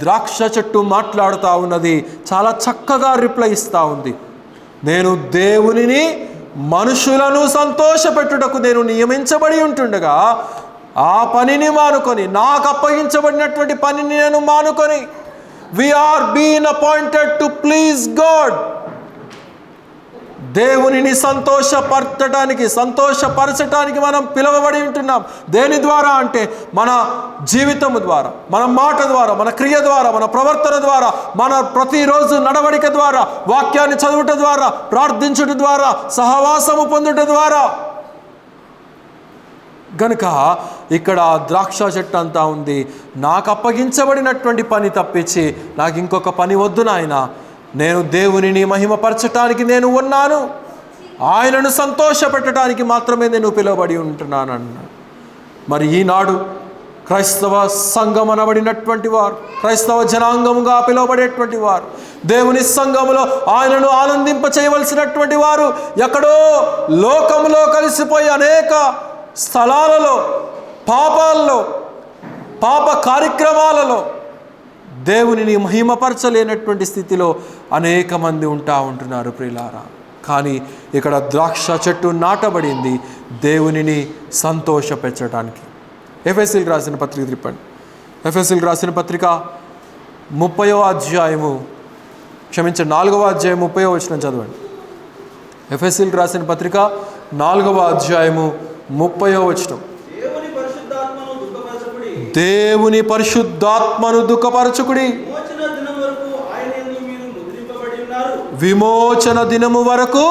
ద్రాక్ష చెట్టు మాట్లాడుతూ ఉన్నది, చాలా చక్కగా రిప్లై ఇస్తూ ఉంది. నేను దేవునిని మనుషులను సంతోషపెట్టుటకు నేను నియమించబడి ఉంటుండగా ఆ పనిని మానుకొని, నాకు అప్పగించబడినటువంటి పనిని నేను మానుకొని, we are been appointed to please God, దేవునిని సంతోషపరచటానికి మనం పిలువబడి ఉంటున్నాం. దేని ద్వారా అంటే మన జీవితము ద్వారా, మన మాట ద్వారా, మన క్రియ ద్వారా, మన ప్రవర్తన ద్వారా, మన ప్రతిరోజు నడవడిక ద్వారా, వాక్యాన్ని చదువుట ద్వారా, ప్రార్థించుట ద్వారా, సహవాసము పొందుట ద్వారా. గనుక ఇక్కడ ద్రాక్ష చెట్టు అంతా ఉంది, నాకు అప్పగించబడినటువంటి పని తప్పించి నాకు ఇంకొక పని వద్దు నాయన, నేను దేవునిని మహిమపరచటానికి నేను ఉన్నాను, ఆయనను సంతోషపెట్టడానికి మాత్రమే నేను పిలువబడి ఉంటున్నాను అన్నాడు. మరి ఈనాడు క్రైస్తవ సంఘం అనబడినటువంటి వారు, క్రైస్తవ జనాంగముగా పిలువబడేటువంటి వారు, దేవుని సంఘములో ఆయనను ఆనందింప చేయవలసినటువంటి వారు ఎక్కడో లోకములో కలిసిపోయి అనేక స్థలాలలో, పాపాల్లో, పాప కార్యక్రమాలలో దేవునిని మహిమపరచలేనటువంటి స్థితిలో అనేక మంది ఉంటున్నారు ప్రియులారా. కానీ ఇక్కడ ద్రాక్ష చెట్టు నాటబడింది దేవునిని సంతోషపెట్టడానికి. ఎఫెసీయులకు రాసిన పత్రిక తిప్పండి. ఎఫెసీయులకు రాసిన పత్రిక 30వ అధ్యాయము 4వ అధ్యాయం 30వ వచనం చదవండి. ఎఫెసీయులకు రాసిన పత్రిక 4వ అధ్యాయము 30వ వచనం. దేవుని పరిశుద్ధాత్మను దుఃఖపరచుకుడి, విమోచన దినము వరకు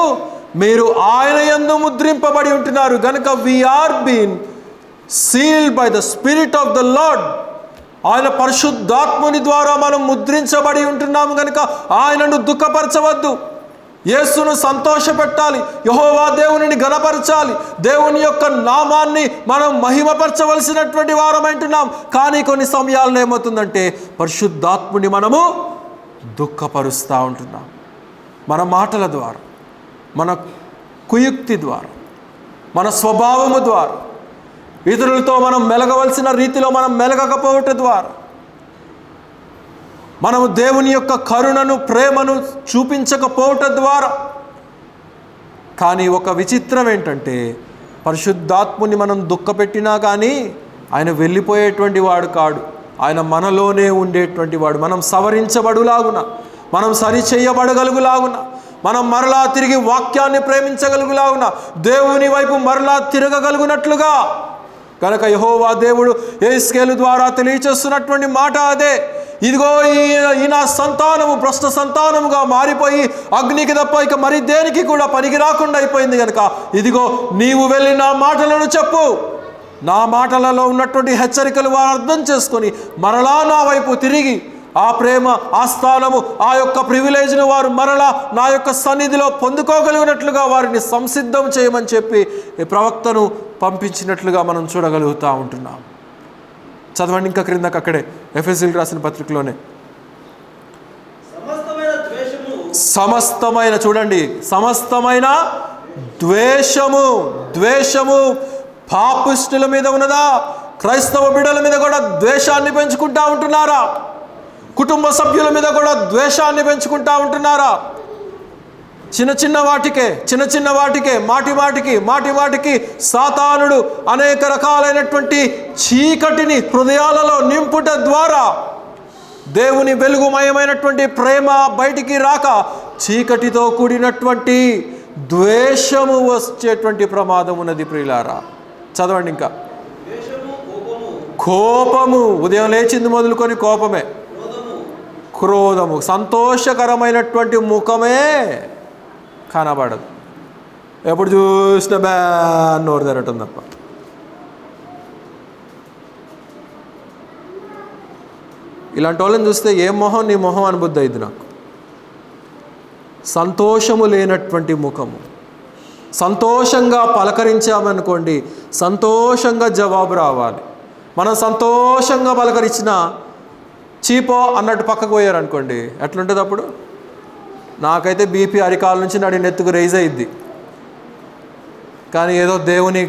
మీరు ఆయన యందు ముద్రింపబడి ఉంటున్నారు. గనుక we are been sealed by the spirit of the Lord. ఆయన పరిశుద్ధాత్ముని ద్వారా మనం ముద్రించబడి ఉంటున్నాము. కనుక ఆయనను దుఃఖపరచవద్దు, యేసును సంతోషపెట్టాలి, యెహోవా దేవునిని ఘనపరచాలి, దేవుని యొక్క నామాన్ని మనం మహిమపరచవలసినటువంటి వారమంటున్నాం. కానీ కొన్ని సమయాల్లో ఏమవుతుందంటే పరిశుద్ధాత్ముని మనము దుఃఖపరుస్తూ ఉంటున్నాం. మన మాటల ద్వారా, మన కుయుక్తి ద్వారా, మన స్వభావము ద్వారా, ఇతరులతో మనం మెలగవలసిన రీతిలో మనం మెలగకపోవటం ద్వారా, మనము దేవుని యొక్క కరుణను, ప్రేమను చూపించకపోవటం ద్వారా. కానీ ఒక విచిత్రం ఏంటంటే పరిశుద్ధాత్ముని మనం దుఃఖపెట్టినా కానీ ఆయన వెళ్ళిపోయేటువంటి వాడు కాడు, ఆయన మనలోనే ఉండేటువంటి వాడు. మనం సవరించబడులాగున, మనం సరిచేయబడగలుగులాగున, మనం మరలా తిరిగి వాక్యాన్ని ప్రేమించగలుగులాగున, దేవుని వైపు మరలా తిరగగలుగునట్లుగా. కనుక యెహోవా దేవుడు యెహెజ్కేలు ద్వారా తెలియచేస్తున్నటువంటి మాట అదే. ఇదిగో ఈ నా సంతానము భ్రష్ట సంతానముగా మారిపోయి అగ్నికి తప్ప ఇక మరి దేనికి కూడా పనికి రాకుండా అయిపోయింది. కనుక ఇదిగో నీవు వెళ్ళి నా మాటలను చెప్పు, నా మాటలలో ఉన్నటువంటి హెచ్చరికలు వారు అర్థం చేసుకొని మరలా నా వైపు తిరిగి ఆ ప్రేమ, ఆ స్థానము, ఆ యొక్క ప్రివిలేజ్ను వారు మరలా నా యొక్క సన్నిధిలో పొందుకోగలిగినట్లుగా వారిని సంసిద్ధం చేయమని చెప్పి ప్రవక్తను పంపించినట్లుగా మనం చూడగలుగుతూ ఉంటున్నాం. చదవండి ఇంకా క్రిందకు అక్కడే ఎఫెసీయులకు రాసిన పత్రికలోనే. సమస్తమైన చూడండి, సమస్తమైన ద్వేషము పాపిష్టుల మీద ఉన్నదా? క్రైస్తవ బిడ్డల మీద కూడా ద్వేషాన్ని పెంచుకుంటా ఉంటున్నారా? కుటుంబ సభ్యుల మీద కూడా ద్వేషాన్ని పెంచుకుంటా ఉంటున్నారా? చిన్న చిన్న వాటికే మాటికి సాతానుడు అనేక రకాలైనటువంటి చీకటిని హృదయాలలో నింపుట ద్వారా దేవుని వెలుగుమయమైనటువంటి ప్రేమ బయటికి రాక చీకటితో కూడినటువంటి ద్వేషము వచ్చేటువంటి ప్రమాదం ఉన్నది ప్రియులారా. చదవండి ఇంకా. కోపము, ఉదయం లేచింది మొదలుకొని కోపమే. క్రోధము, సంతోషకరమైనటువంటి ముఖమే కనబడదు. ఎప్పుడు చూసిన నోరు తెరటం తప్ప. ఇలాంటి వాళ్ళని చూస్తే ఏ మొహం నీ మొహం అనుబుద్ధి అయింది నాకు. సంతోషము లేనటువంటి ముఖము. సంతోషంగా పలకరించామనుకోండి, సంతోషంగా జవాబు రావాలి. మనం సంతోషంగా పలకరించిన చీపో అన్నట్టు పక్కకు పోయారనుకోండి, ఎట్లుంటుంది అప్పుడు? నాకైతే బీపీ అరికాల నుంచి నడి నెత్తుకు రైజ్ అయ్యిద్ది. కానీ ఏదో దేవుని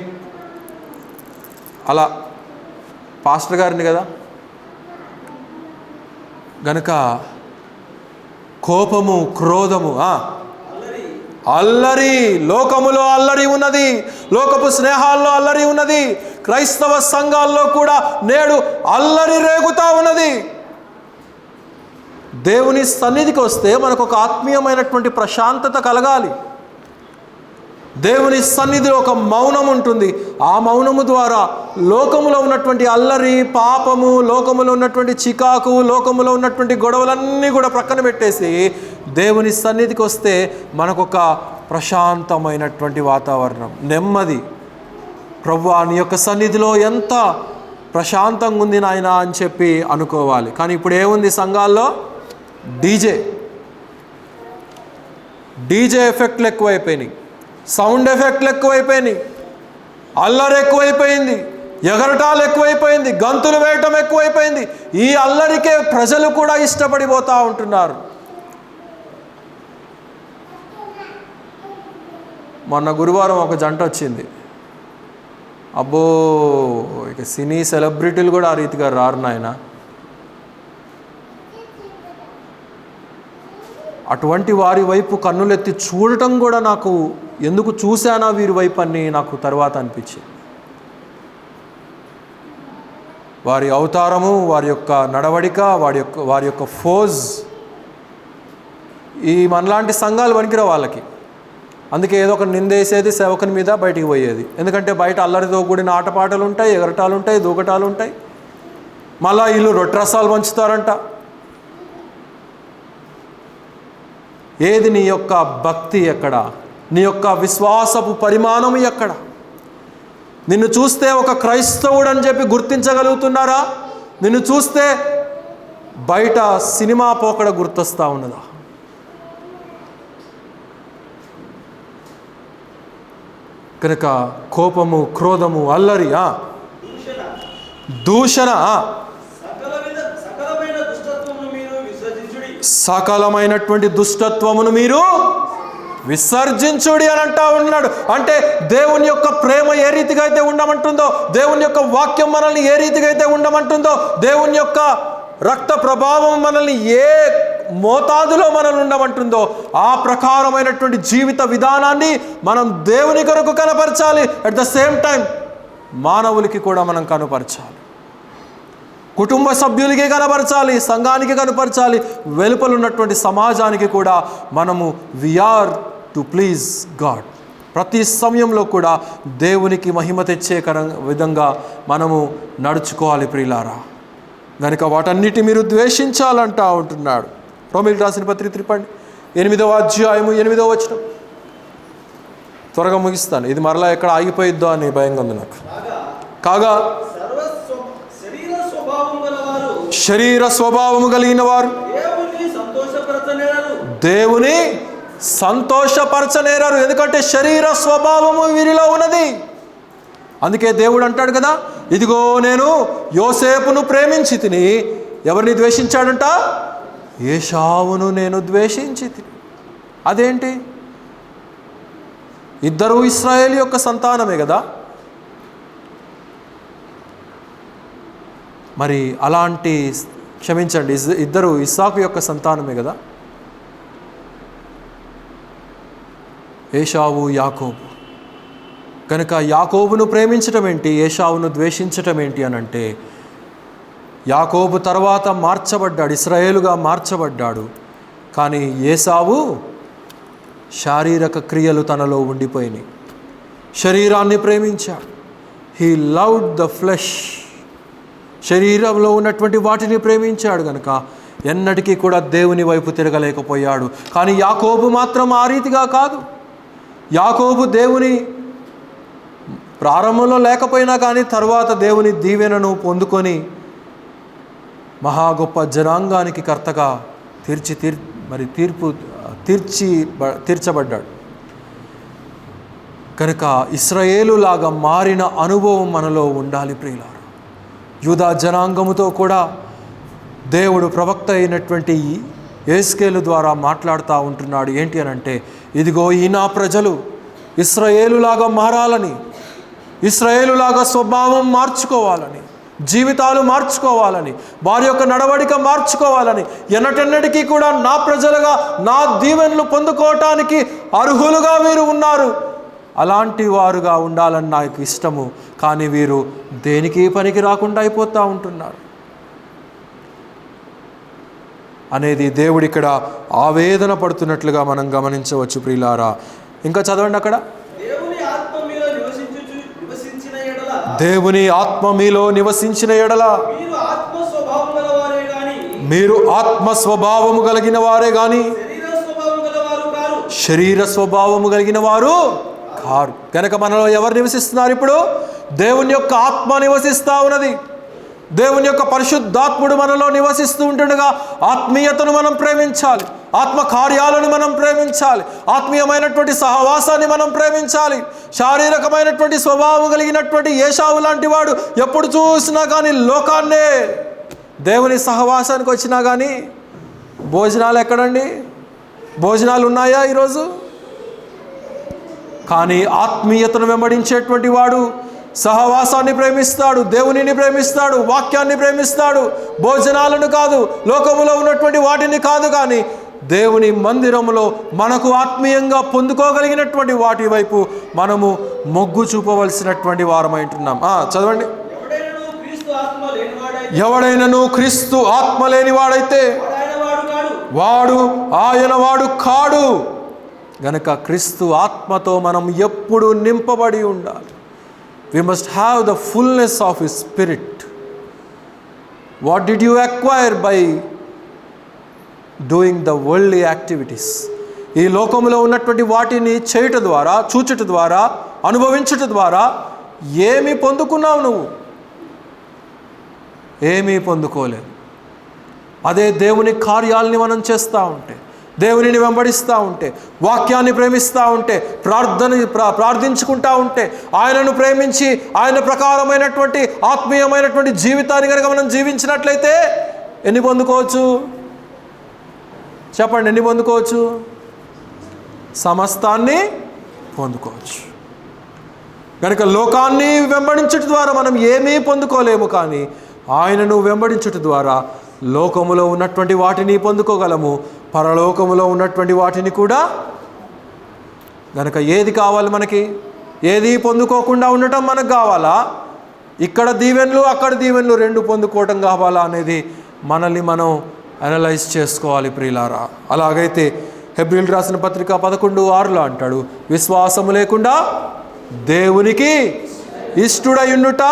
అలా పాస్టర్ గారిని కదా గనుక కోపము, క్రోధము, అల్లరి. లోకములో అల్లరి ఉన్నది, లోకపు స్నేహాల్లో అల్లరి ఉన్నది, క్రైస్తవ సంఘాల్లో కూడా నేడు అల్లరి రేగుతా ఉన్నది. దేవుని సన్నిధికి వస్తే మనకు ఒక ఆత్మీయమైనటువంటి ప్రశాంతత కలగాలి. దేవుని సన్నిధిలో ఒక మౌనం ఉంటుంది. ఆ మౌనము ద్వారా లోకములో ఉన్నటువంటి అల్లరి, పాపము, లోకములో ఉన్నటువంటి చికాకు, లోకములో ఉన్నటువంటి గొడవలన్నీ కూడా ప్రక్కన పెట్టేసి దేవుని సన్నిధికి వస్తే మనకొక ప్రశాంతమైనటువంటి వాతావరణం, నెమ్మది. ప్రభువా నీ యొక్క సన్నిధిలో ఎంత ప్రశాంతంగా ఉంది నాయన అని చెప్పి అనుకోవాలి. కానీ ఇప్పుడు ఏముంది సంఘాల్లో? డీజే ఎఫెక్ట్లు ఎక్కువైపోయినాయి, సౌండ్ ఎఫెక్ట్లు ఎక్కువైపోయినాయి, అల్లరి ఎక్కువైపోయింది, ఎగరటాలు ఎక్కువైపోయింది, గంతులు వేయటం ఎక్కువైపోయింది. ఈ అల్లరికే ప్రజలు కూడా ఇష్టపడిపోతూ ఉంటున్నారు. మొన్న గురువారం ఒక జంట వచ్చింది. అబ్బో, ఇక సినీ సెలబ్రిటీలు కూడా ఆ రీతిగా రారు నాయన. అటువంటి వారి వైపు కన్నులెత్తి చూడటం కూడా నాకు ఎందుకు చూశానా వీరి వైపు అని నాకు తర్వాత అనిపించింది. వారి అవతారము, వారి యొక్క నడవడిక, వారి యొక్క ఫోజ్, ఈ మనలాంటి సంఘాలు పనికిరా వాళ్ళకి. అందుకే ఏదో ఒక నిందేసేది సేవకుని మీద బయటికి పోయేది. ఎందుకంటే బయట అల్లరితో కూడిన ఆటపాటలు ఉంటాయి, ఎగరటాలు ఉంటాయి, దూకటాలు ఉంటాయి. మళ్ళా వీళ్ళు రొట్టెరసాలు పంచుతారంట. ఏది నీ యొక్క భక్తి ఎక్కడ? నీ యొక్క విశ్వాసపు పరిమాణం ఎక్కడ? నిన్ను చూస్తే ఒక క్రైస్తవుడు అని చెప్పి గుర్తించగలుగుతున్నారా? నిన్ను చూస్తే బయట సినిమా పోకడ గుర్తొస్తా ఉన్నదా? కనుక కోపము, క్రోధము, అల్లరి, దూషణ, సకలమైనటువంటి దుష్టత్వమును మీరు విసర్జించుడి అని అంటా ఉన్నాడు. అంటే దేవుని యొక్క ప్రేమ ఏ రీతిగా అయితే ఉండమంటుందో, దేవుని యొక్క వాక్యం మనల్ని ఏ రీతిగా అయితే ఉండమంటుందో, దేవుని యొక్క రక్త ప్రభావం మనల్ని ఏ మోతాదులో మనల్ని ఉండమంటుందో ఆ ప్రకారమైనటువంటి జీవిత విధానాన్ని మనం దేవుని కొరకు కనపరచాలి. అట్ ద సేమ్ టైం మానవులకి కూడా మనం కనపరచాలి. కుటుంబ సభ్యులకి కనపరచాలి, సంఘానికి కనపరచాలి, వెలుపల ఉన్నటువంటి సమాజానికి కూడా మనము వీఆర్ టు ప్లీజ్ గాడ్. ప్రతి సమయంలో కూడా దేవునికి మహిమ తెచ్చే విధంగా మనము నడుచుకోవాలి ప్రియులారా. కనుక వాటన్నిటి మీరు ద్వేషించాలంటా ఉంటున్నాడు. రోమీయులకు రాసిన పత్రిక 8వ అధ్యాయము 8వ వచనం. త్వరగా ముగిస్తాను, ఇది మరలా ఎక్కడ ఆగిపోయిద్దో అని భయంగా ఉంది నాకు. కాగా శరీర స్వభావము కలిగిన వారు దేవుని సంతోషపరచనేరారు. ఎందుకంటే శరీర స్వభావము వీరిలో ఉన్నది. అందుకే దేవుడు అంటాడు కదా, ఇదిగో నేను యోసేపును ప్రేమించి తిని. ఎవరిని ద్వేషించాడంట? ఏశావును నేను ద్వేషించి తిని. అదేంటి? ఇద్దరు ఇశ్రాయేలు యొక్క సంతానమే కదా. మరి అలాంటి, క్షమించండి, ఇద్దరు ఇస్సాకు యొక్క సంతానమే కదా, ఏశావు, యాకోబు. కనుక యాకోబును ప్రేమించటం ఏంటి, ఏశావును ద్వేషించటం ఏంటి అని అంటే, యాకోబు తర్వాత మార్చబడ్డాడు, ఇశ్రాయేలుగా మార్చబడ్డాడు. కానీ ఏశావు శారీరక క్రియలు తనలో ఉండిపోయినాయి, శరీరాన్ని ప్రేమించాడు. He loved the flesh. శరీరంలో ఉన్నటువంటి వాటిని ప్రేమించాడు గనుక ఎన్నటికీ కూడా దేవుని వైపు తిరగలేకపోయాడు. కానీ యాకోబు మాత్రం ఆ రీతిగా కాదు. యాకోబు దేవుని ప్రారంభంలో లేకపోయినా కానీ తర్వాత దేవుని దీవెనను పొందుకొని మహా గొప్ప జనాంగానికి కర్తగా తీర్చబడ్డాడు. కనుక ఇశ్రాయేలులాగా మారిన అనుభవం మనలో ఉండాలి ప్రియులారా. యూదా జనాంగముతో కూడా దేవుడు ప్రవక్త అయినటువంటి యేస్కేలు ద్వారా మాట్లాడుతూ ఉంటున్నాడు. ఏంటి అని అంటే, ఇదిగో ఈ నా ప్రజలు ఇశ్రాయేలులాగా మారాలని, ఇశ్రాయేలులాగా స్వభావం మార్చుకోవాలని, జీవితాలు మార్చుకోవాలని, వారి యొక్క నడవడిక మార్చుకోవాలని, ఎన్నటెన్నటికీ కూడా నా ప్రజలుగా నా దీవెనలు పొందుకోవటానికి అర్హులుగా వీరు ఉన్నారు, అలాంటి వారుగా ఉండాలని నాకు ఇష్టము. కానీ వీరు దేనికి పనికి రాకుండా అయిపోతూ ఉంటున్నారు అనేది దేవుడు ఇక్కడ ఆవేదన పడుతున్నట్లుగా మనం గమనించవచ్చు ప్రియులారా. ఇంకా చదవండి అక్కడ, దేవుని ఆత్మ మీలో నివసించిన ఎడల మీరు ఆత్మ స్వభావము కలిగిన వారే గాని శరీర స్వభావము కలిగిన వారు కారు. కనుక మనలో ఎవరు నివసిస్తున్నారు? ఇప్పుడు దేవుని యొక్క ఆత్మ నివసిస్తూ ఉన్నది. దేవుని యొక్క పరిశుద్ధాత్ముడు మనలో నివసిస్తూ ఉంటుండగా ఆత్మీయతను మనం ప్రేమించాలి, ఆత్మ కార్యాలను మనం ప్రేమించాలి, ఆత్మీయమైనటువంటి సహవాసాన్ని మనం ప్రేమించాలి. శారీరకమైనటువంటి స్వభావం కలిగినటువంటి ఏశావు లాంటి వాడు ఎప్పుడు చూసినా కానీ లోకాన్నే, దేవుని సహవాసానికి వచ్చినా కానీ భోజనాలు ఎక్కడండి? భోజనాలు ఉన్నాయా ఈరోజు? కానీ ఆత్మీయతను వెంబడించేటువంటి వాడు సహవాసాన్ని ప్రేమిస్తాడు, దేవునిని ప్రేమిస్తాడు, వాక్యాన్ని ప్రేమిస్తాడు. భోజనాలను కాదు, లోకములో ఉన్నటువంటి వాటిని కాదు, కానీ దేవుని మందిరములో మనకు ఆత్మీయంగా పొందుకోగలిగినటువంటి వాటి వైపు మనము మొగ్గు చూపవలసినటువంటి వారమై ఉంటున్నాం. చదవండి, ఎవడైనను క్రీస్తు ఆత్మ లేని వాడైతే వాడు ఆయన వాడు కాడు. గనక క్రీస్తు ఆత్మతో మనం ఎప్పుడు నింపబడి ఉండాలి. We must have the fullness of His Spirit. What did you acquire by doing the worldly activities? ఈ లోకంలో ఉన్నటువంటి వాటిని చేయుట ద్వారా, చూచుట ద్వారా, అనుభవించుట ద్వారా ఏమి పొందుకున్నావు? నువ్వు ఏమీ పొందుకోలేదు. అదే దేవుని కార్యాలని మనం చేస్తూ ఉంటే, దేవునిని వెంబడిస్తూ ఉంటే, వాక్యాన్ని ప్రేమిస్తూ ఉంటే, ప్రార్థించుకుంటూ ఉంటే, ఆయనను ప్రేమించి ఆయన ప్రకారమైనటువంటి ఆత్మీయమైనటువంటి జీవితాన్ని కనుక మనం జీవించినట్లయితే ఎన్ని పొందుకోవచ్చు? చెప్పండి, ఎన్ని పొందుకోవచ్చు? సమస్తాన్ని పొందుకోవచ్చు. కనుక లోకాన్ని వెంబడించుట ద్వారా మనం ఏమీ పొందుకోలేము, కానీ ఆయనను వెంబడించుట ద్వారా లోకములో ఉన్నటువంటి వాటిని పొందుకోగలము, పరలోకములో ఉన్నటువంటి వాటిని కూడా. గనక ఏది కావాలి మనకి? ఏది పొందుకోకుండా ఉండటం మనకు కావాలా? ఇక్కడ దీవెనలు అక్కడ దీవెనలు రెండు పొందుకోవటం కావాలా అనేది మనల్ని మనం అనలైజ్ చేసుకోవాలి ప్రియులారా. అలాగైతే హెబ్రీయులకు రాసిన పత్రిక 11:6 అంటాడు, విశ్వాసము లేకుండా దేవునికి ఇష్టుడై ఉండుట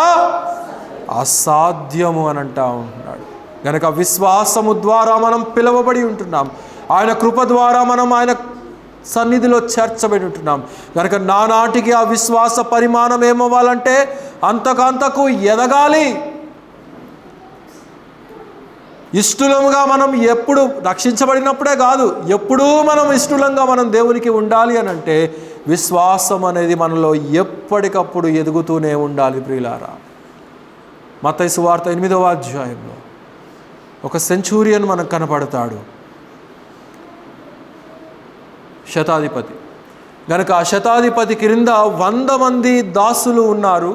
అసాధ్యము అని అంటా ఉంటున్నాడు. గనక విశ్వాసము ద్వారా మనం పిలువబడి ఉంటున్నాం, ఆయన కృప ద్వారా మనం ఆయన సన్నిధిలో చేర్చబడి ఉంటున్నాం. కనుక నానాటికి ఆ విశ్వాస పరిమాణం ఏమవ్వాలంటే అంతకంతకు ఎదగాలి. ఇష్టలుగా మనం ఎప్పుడు రక్షించబడినప్పుడే కాదు, ఎప్పుడూ మనం ఇష్టలంగా మనం దేవునికి ఉండాలి అని అంటే విశ్వాసం అనేది మనలో ఎప్పటికప్పుడు ఎదుగుతూనే ఉండాలి ప్రియులారా. మత్తయి సువార్త 8వ అధ్యాయంలో ఒక సెంచూరియన్ మనకు కనపడతాడు, శతాధిపతి. గనక ఆ శతాధిపతి క్రింద 100 మంది దాసులు ఉన్నారు.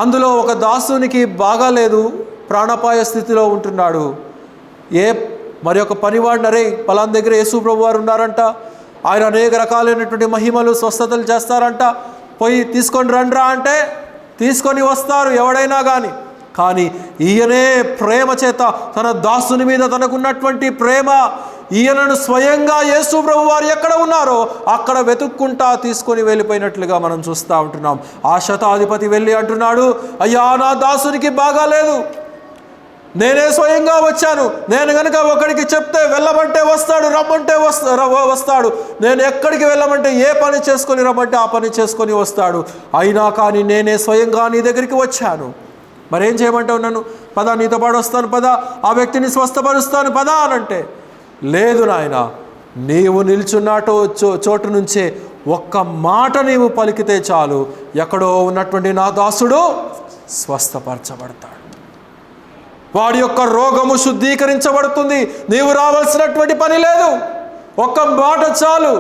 అందులో ఒక దాసునికి బాగాలేదు, ప్రాణాపాయ స్థితిలో ఉంటున్నాడు. మరి ఒక పనివాడిని, అరే పలానా దగ్గర యేసు ప్రభు వారు ఉన్నారంట, ఆయన అనేక రకాలైనటువంటి మహిమలు స్వస్థతలు చేస్తారంట, పోయి తీసుకొని రండ్రా అంటే తీసుకొని వస్తారు ఎవడైనా కానీ. కానీ ఈయనే ప్రేమ చేత తన దాసుని మీద తనకున్నటువంటి ప్రేమ, ఈయనను స్వయంగా యేసు ప్రభు వారు ఎక్కడ ఉన్నారో అక్కడ వెతుక్కుంటా తీసుకొని వెళ్ళిపోయినట్లుగా మనం చూస్తూ ఉంటున్నాం. ఆ శతాధిపతి వెళ్ళి అంటున్నాడు, అయ్యా నా దాసునికి బాగాలేదు, నేనే స్వయంగా వచ్చాను. నేను కనుక ఒకడికి చెప్తే వెళ్ళమంటే వస్తాడు, రమ్మంటే వస్తాడు. నేను ఎక్కడికి వెళ్ళమంటే ఏ పని చేసుకొని రమ్మంటే ఆ పని చేసుకొని వస్తాడు. అయినా కానీ నేనే స్వయంగా నీ దగ్గరికి వచ్చాను. మరేం చేయమంటావు నన్ను? పదా, నీతో పాటు వస్తాను, పదా, ఆ వ్యక్తిని స్వస్థపరుస్తాను, పదా అనంటే, లేదు నాయన, నీవు నిల్చున్నట్టు చోటు నుంచే ఒక్క మాట నీవు పలికితే చాలు, ఎక్కడో ఉన్నటువంటి నా దాసుడు స్వస్థపరచబడతాడు. వాడి యొక్క రోగము శుద్ధీకరించబడుతుంది. నీవు రావాల్సినటువంటి పని లేదు. ఒక్క మాట చాలు.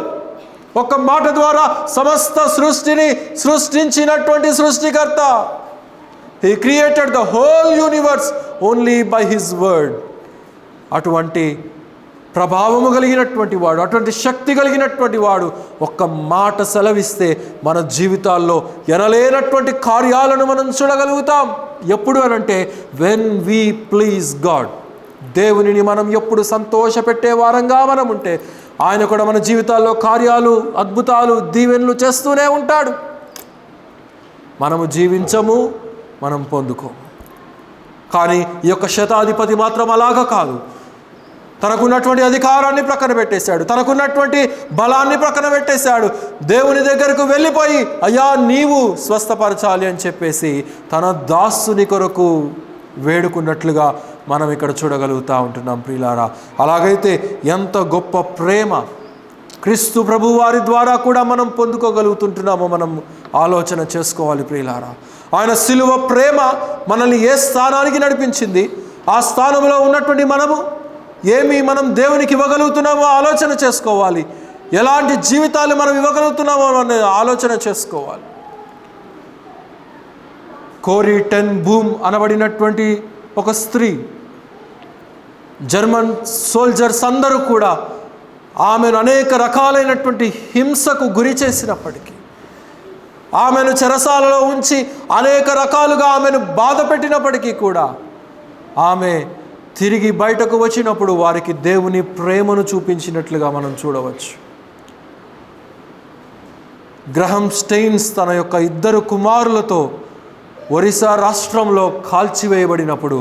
ఒక్క మాట ద్వారా సమస్త సృష్టిని సృష్టించినటువంటి సృష్టికర్త, He created the whole universe only by His word. అటువంటి ప్రభావము కలిగినటువంటి వాడు, అటువంటి శక్తి కలిగినటువంటి వాడు ఒక్క మాట సెలవిస్తే మన జీవితాల్లో ఎనలేనటువంటి కార్యాలను మనం చూడగలుగుతాం. ఎప్పుడు అనంటే when we please God. దేవునిని మనం ఎప్పుడు సంతోషపెట్టే వారంగా మనం ఉంటే ఆయన కూడా మన జీవితాల్లో కార్యాలు, అద్భుతాలు, దీవెనలు చేస్తూనే ఉంటాడు. మనము జీవించము, మనం పొందుకోము. కానీ ఈ యొక్క శతాధిపతి మాత్రం అలాగా కాదు. తనకున్నటువంటి అధికారాన్ని ప్రక్కన పెట్టేశాడు, తనకున్నటువంటి బలాన్ని ప్రక్కన పెట్టేశాడు. దేవుని దగ్గరకు వెళ్ళిపోయి, అయ్యా నీవు స్వస్థపరచాలి అని చెప్పేసి తన దాసుని కొరకు వేడుకున్నట్లుగా మనం ఇక్కడ చూడగలుగుతూ ఉంటున్నాం ప్రియులారా. అలాగైతే ఎంత గొప్ప ప్రేమ క్రీస్తు ప్రభు వారి ద్వారా కూడా మనం పొందుకోగలుగుతుంటున్నామో మనం ఆలోచన చేసుకోవాలి ప్రియులారా. ఆయన సిలువ ప్రేమ మనల్ని ఏ స్థానానికి నడిపించింది, ఆ స్థానంలో ఉన్నటువంటి మనం దేవునికి ఇవ్వగలుగుతున్నామో ఆలోచన చేసుకోవాలి. ఎలాంటి జీవితాలు మనం ఇవ్వగలుగుతున్నామో అనే ఆలోచన చేసుకోవాలి. కోరీ టెన్ బూమ్ అనబడినటువంటి ఒక స్త్రీ, జర్మన్ సోల్జర్స్ అందరూ కూడా ఆమెను అనేక రకాలైనటువంటి హింసకు గురి చేసినప్పటికీ, ఆమెను చెరసాలలో ఉంచి అనేక రకాలుగా ఆమెను బాధ పెట్టినప్పటికీ కూడా ఆమె తిరిగి బయటకు వచ్చినప్పుడు వారికి దేవుని ప్రేమను చూపించినట్లుగా మనం చూడవచ్చు. గ్రహం స్టెయిన్స్ తన యొక్క 2 కుమారులతో ఒరిస్సా రాష్ట్రంలో కాల్చివేయబడినప్పుడు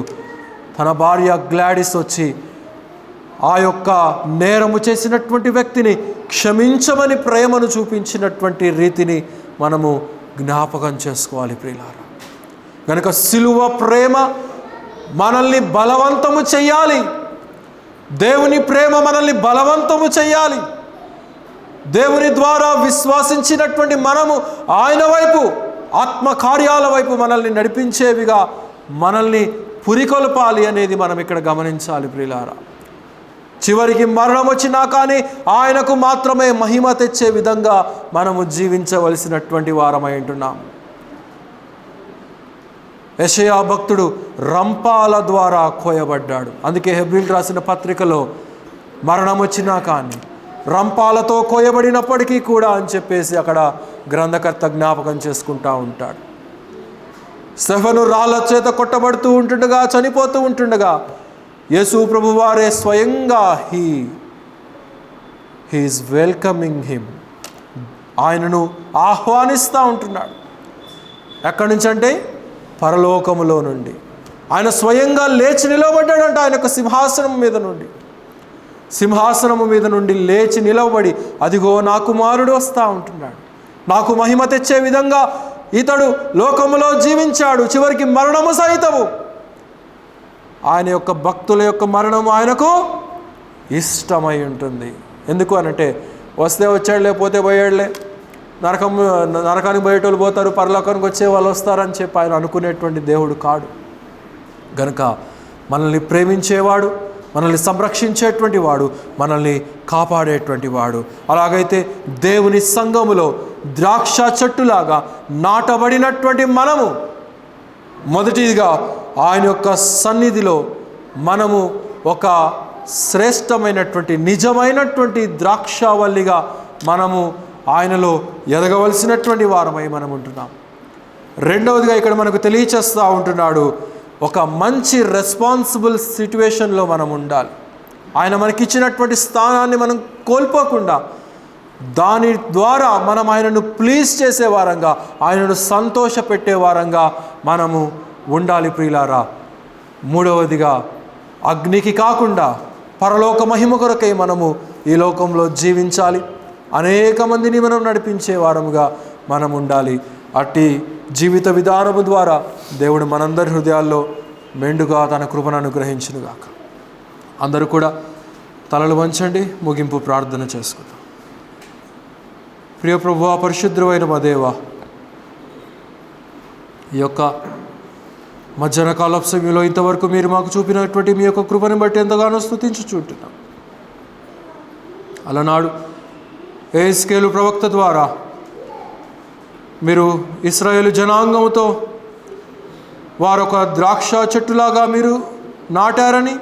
తన భార్య గ్లాడిస్ వచ్చి ఆ యొక్క నేరము చేసినటువంటి వ్యక్తిని క్షమించమని ప్రేమను చూపించినటువంటి రీతిని మనము జ్ఞాపకం చేసుకోవాలి ప్రియులారా. కనుక సిలువ ప్రేమ మనల్ని బలవంతము చెయ్యాలి. దేవుని ప్రేమ మనల్ని బలవంతము చెయ్యాలి. దేవుని ద్వారా విశ్వాసించినటువంటి మనము ఆయన వైపు, ఆత్మకార్యాల వైపు మనల్ని నడిపించేవిగా మనల్ని పురికొల్పాలి అనేది మనం ఇక్కడ గమనించాలి ప్రియులారా. చివరికి మరణం వచ్చినా కానీ ఆయనకు మాత్రమే మహిమ తెచ్చే విధంగా మనము జీవించవలసినటువంటి వారమై ఉంటున్నాం. యెషయా భక్తుడు రంపాల ద్వారా కోయబడ్డాడు. అందుకే హెబ్రీయులకు రాసిన పత్రికలో మరణం వచ్చినా కానీ రంపాలతో కోయబడినప్పటికీ కూడా అని చెప్పేసి అక్కడ గ్రంథకర్త జ్ఞాపకం చేసుకుంటూ ఉంటాడు. స్టెఫను రాళ్ళ చేత కొట్టబడుతూ ఉంటుండగా, చనిపోతూ ఉంటుండగా యేసు ప్రభు వారే స్వయంగా హీఈస్ వెల్కమింగ్ హిమ్, ఆయనను ఆహ్వానిస్తూ ఉంటున్నాడు. ఎక్కడి నుంచి అంటే పరలోకములో నుండి. ఆయన స్వయంగా లేచి నిలవబడ్డాడంట. ఆయన యొక్క సింహాసనము మీద నుండి లేచి నిలవబడి, అదిగో నా కుమారుడు వస్తూ ఉంటున్నాడు, నాకు మహిమ తెచ్చే విధంగా ఇతడు లోకములో జీవించాడు, చివరికి మరణము సహితము. ఆయన యొక్క భక్తుల యొక్క మరణం ఆయనకు ఇష్టమై ఉంటుంది. ఎందుకు అనంటే వస్తే వచ్చాడు, లేకపోతే పోయాడులే, నరకానికి పోయేటోళ్ళు పోతారు, పరలోకానికి వచ్చే వాళ్ళు వస్తారని చెప్పి ఆయన అనుకునేటువంటి దేవుడు కాడు. గనుక మనల్ని ప్రేమించేవాడు, మనల్ని సంరక్షించేటువంటి వాడు, మనల్ని కాపాడేటువంటి వాడు. అలాగైతే దేవుని సంఘములో ద్రాక్ష చెట్టులాగా నాటబడినటువంటి మనము మొదటిగా ఆయన యొక్క సన్నిధిలో మనము ఒక శ్రేష్టమైనటువంటి నిజమైనటువంటి ద్రాక్షవల్లిగా మనము ఆయనలో ఎదగవలసినటువంటి వారమై మనం ఉంటున్నాం. రెండవదిగా ఇక్కడ మనకు తెలియచేస్తూ ఉంటున్నాడు, ఒక మంచి రెస్పాన్సిబుల్ సిట్యువేషన్లో మనం ఉండాలి. ఆయన మనకిచ్చినటువంటి స్థానాన్ని మనం కోల్పోకుండా దాని ద్వారా మనం ఆయనను ప్లీజ్ చేసే వారంగా, ఆయనను సంతోషపెట్టే వారంగా మనము ఉండాలి ప్రియులారా. మూడవదిగా అగ్నికి కాకుండా పరలోక మహిమ కొరకై మనము ఈ లోకంలో జీవించాలి. అనేక మందిని మనం నడిపించే వారముగా మనం ఉండాలి. అట్టి జీవిత విధానము ద్వారా దేవుడు మనందరి హృదయాల్లో మెండుగా తన కృపను అనుగ్రహించునుగాక. అందరూ కూడా తలలు వంచండి, ముగింపు ప్రార్థన చేసుకుందాం. ప్రియ ప్రభువా, పరిశుద్ధమైన మా దేవా, ఈ యొక్క మధ్యాహ్న కాలపు సమయంలో ఇంతవరకు మీరు మాకు చూపినటువంటి మీ యొక్క కృపను బట్టి ఎంతగానో స్తుతించుచుంటున్నాం. అలనాడు యెహెజ్కేలు ప్రవక్త ద్వారా మీరు ఇశ్రాయేలు జనాంగముతో వారొక ద్రాక్ష చెట్టులాగా మీరు నాటారని,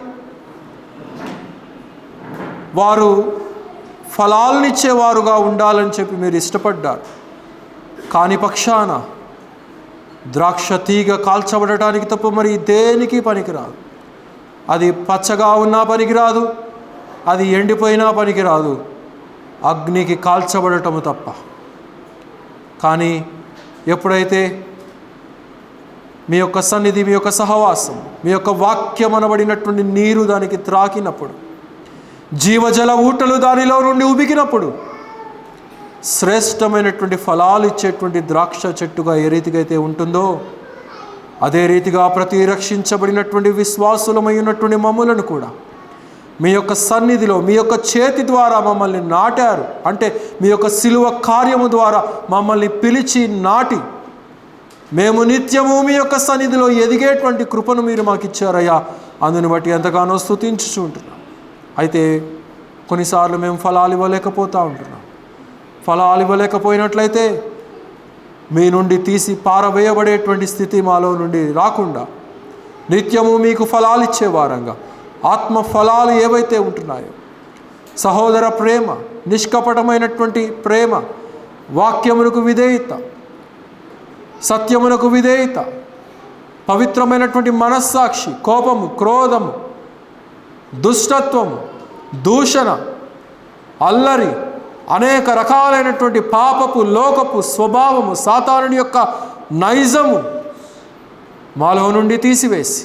వారు ఫలాలనిచ్చేవారుగా ఉండాలని చెప్పి మీరు ఇష్టపడ్డారు. కాని పక్షాన ద్రాక్ష తీగ కాల్చబడటానికి తప్ప మరి దేనికి పనికిరాదు. అది పచ్చగా ఉన్నా పనికిరాదు, అది ఎండిపోయినా పనికిరాదు, అగ్నికి కాల్చబడటము తప్ప. కానీ ఎప్పుడైతే మీ యొక్క సన్నిధి, మీ యొక్క సహవాసం, మీ యొక్క వాక్యం అనబడినటువంటి నీరు దానికి త్రాకినప్పుడు, జీవజల ఊటలు దానిలో నుండి ఉబికినప్పుడు శ్రేష్టమైనటువంటి ఫలాలు ఇచ్చేటువంటి ద్రాక్ష చెట్టుగా ఏ రీతిగా అయితే ఉంటుందో, అదే రీతిగా ప్రతి రక్షించబడినటువంటి విశ్వాసులమై ఉన్నటువంటి మమ్ములను కూడా మీ యొక్క సన్నిధిలో మీ యొక్క చేతి ద్వారా మమ్మల్ని నాటారు. అంటే మీ యొక్క శిలువ కార్యము ద్వారా మమ్మల్ని పిలిచి నాటి మేము నిత్యము మీ యొక్క సన్నిధిలో ఎదిగేటువంటి కృపను మీరు మాకు ఇచ్చారయ్యా. అందుని బట్టి ఎంతగానో స్తుతించుచుంటున్నాం. అయితే కొన్నిసార్లు మేము ఫలాలు ఇవ్వలేకపోతూ ఉంటున్నాం. ఫలాలు ఇవ్వలేకపోయినట్లయితే మీ నుండి తీసి పారవేయబడేటువంటి స్థితి మాలో నుండి రాకుండా నిత్యము మీకు ఫలాలు ఇచ్చేవారంగా, ఆత్మ ఫలాలు ఏవైతే ఉంటున్నాయో, సహోదర ప్రేమ, నిష్కపటమైనటువంటి ప్రేమ, వాక్యమునకు విధేయత, సత్యమునకు విధేయత, పవిత్రమైనటువంటి మనస్సాక్షి, కోపము, క్రోధము, దుష్టత్వము, దూషణ, అల్లరి, అనేక రకాలైనటువంటి పాపపు లోకపు స్వభావము, సాతానుని యొక్క నైజము మాలో నుండి తీసివేసి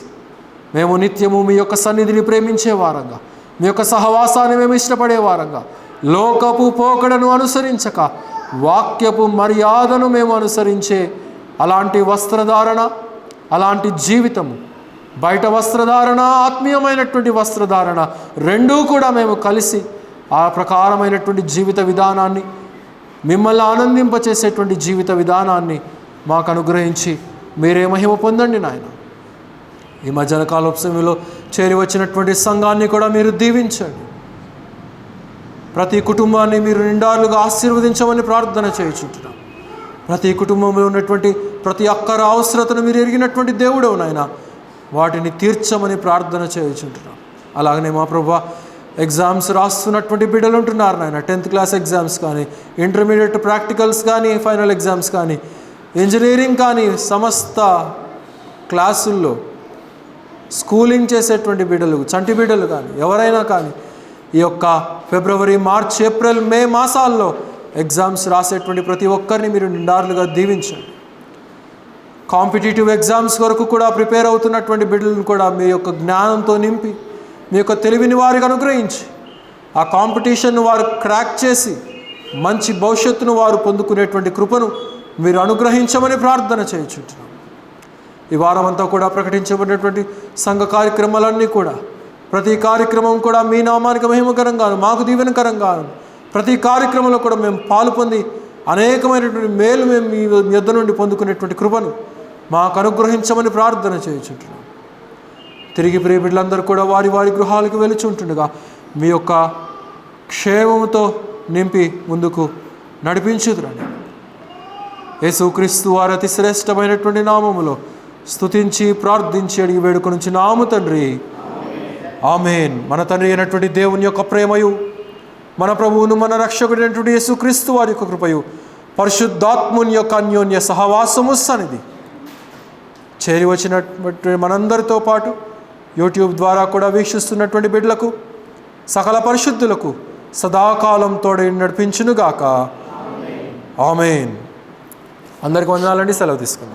మేము నిత్యము మీ యొక్క సన్నిధిని ప్రేమించే వారంగా, మీ యొక్క సహవాసాన్ని మేము ఇష్టపడే వారంగా, లోకపు పోకడను అనుసరించక వాక్యపు మర్యాదను మేము అనుసరించే అలాంటి వస్త్రధారణ, అలాంటి జీవితము, బయట వస్త్రధారణ, ఆత్మీయమైనటువంటి వస్త్రధారణ రెండూ కూడా మేము కలిసి ఆ ప్రకారమైనటువంటి జీవిత విధానాన్ని, మిమ్మల్ని ఆనందింపచేసేటువంటి జీవిత విధానాన్ని మాకు అనుగ్రహించి మీరే మహిమ పొందండి నాయన. ఈ మధ్యాహ్న కాలపు సమయంలో చేరి వచ్చినటువంటి సంఘాన్ని కూడా మీరు దీవించండి. ప్రతి కుటుంబాన్ని మీరు నిండాలుగా ఆశీర్వదించమని ప్రార్థన చేయుచుంటున్నాం. ప్రతి కుటుంబంలో ఉన్నటువంటి ప్రతి అక్కర అవసరతను మీరు ఎరిగినటువంటి దేవుడవు నాయన, వాటిని తీర్చమని ప్రార్థన చేయుచుంటున్నాం. అలాగనే మా ప్రభువా, ఎగ్జామ్స్ రాస్తున్నటువంటి బిడ్డలు ఉంటున్నారు నాయన. 10th క్లాస్ ఎగ్జామ్స్ కానీ, ఇంటర్మీడియట్ ప్రాక్టికల్స్ కానీ, ఫైనల్ ఎగ్జామ్స్ కానీ, ఇంజనీరింగ్ కానీ, సమస్త క్లాసుల్లో స్కూలింగ్ చేసేటువంటి బిడ్డలు, చంటి బిడ్డలు కానీ, ఎవరైనా కానీ ఈ యొక్క ఫిబ్రవరి, మార్చ్, ఏప్రిల్, మే మాసాల్లో ఎగ్జామ్స్ రాసేటువంటి ప్రతి ఒక్కరిని మీరు నిండారులుగా దీవించండి. కాంపిటేటివ్ ఎగ్జామ్స్ వరకు కూడా ప్రిపేర్ అవుతున్నటువంటి బిడ్డలను కూడా మీ యొక్క జ్ఞానంతో నింపి, మీ యొక్క తెలివిని వారికి అనుగ్రహించి, ఆ కాంపిటీషన్ను వారు క్రాక్ చేసి మంచి భవిష్యత్తును వారు పొందుకునేటువంటి కృపను మీరు అనుగ్రహించమని ప్రార్థన చేయుచుంటున్నాం. ఈ వారం అంతా కూడా ప్రకటించబడినటువంటి సంఘ కార్యక్రమాలన్నీ కూడా, ప్రతి కార్యక్రమం కూడా మీ నామానికి మహిమకరంగాను, మాకు దీవెనకరంగాను, ప్రతి కార్యక్రమంలో కూడా మేము పాలు పొంది అనేకమైనటువంటి మేలు మేము మీ యొద్ద నుండి పొందుకునేటువంటి కృపను మాకు అనుగ్రహించమని ప్రార్థన చేయుచుంటున్నాం. తిరిగి ప్రియ బిడ్డలందరూ కూడా వారి వారి గృహాలకు వెలుచుంటుండగా మీ యొక్క క్షేమముతో నింపి ముందుకు నడిపించుదురండి. యేసుక్రీస్తు వారి అతి శ్రేష్టమైనటువంటి నామములో స్తుతించి ప్రార్థించి అడిగి వేడుకొనుచు నాము తండ్రి, ఆమేన్. మన తండ్రి అయినటువంటి దేవుని యొక్క ప్రేమయు, మన ప్రభువును మన రక్షకుడైనటువంటి యేసుక్రీస్తు వారి యొక్క కృపయు, పరిశుద్ధాత్ముని యొక్క అన్యోన్య సహవాసము సన్నిధి చేరి వచ్చినటువంటి మనందరితో పాటు యూట్యూబ్ ద్వారా కూడా వీక్షిస్తున్నటువంటి బిడ్డలకు, సకల పరిశుద్ధులకు సదాకాలం తోడై నడిపించునుగాక. ఆమేన్. అందరికి వందనాలండి. సెలవు తీసుకుందాం.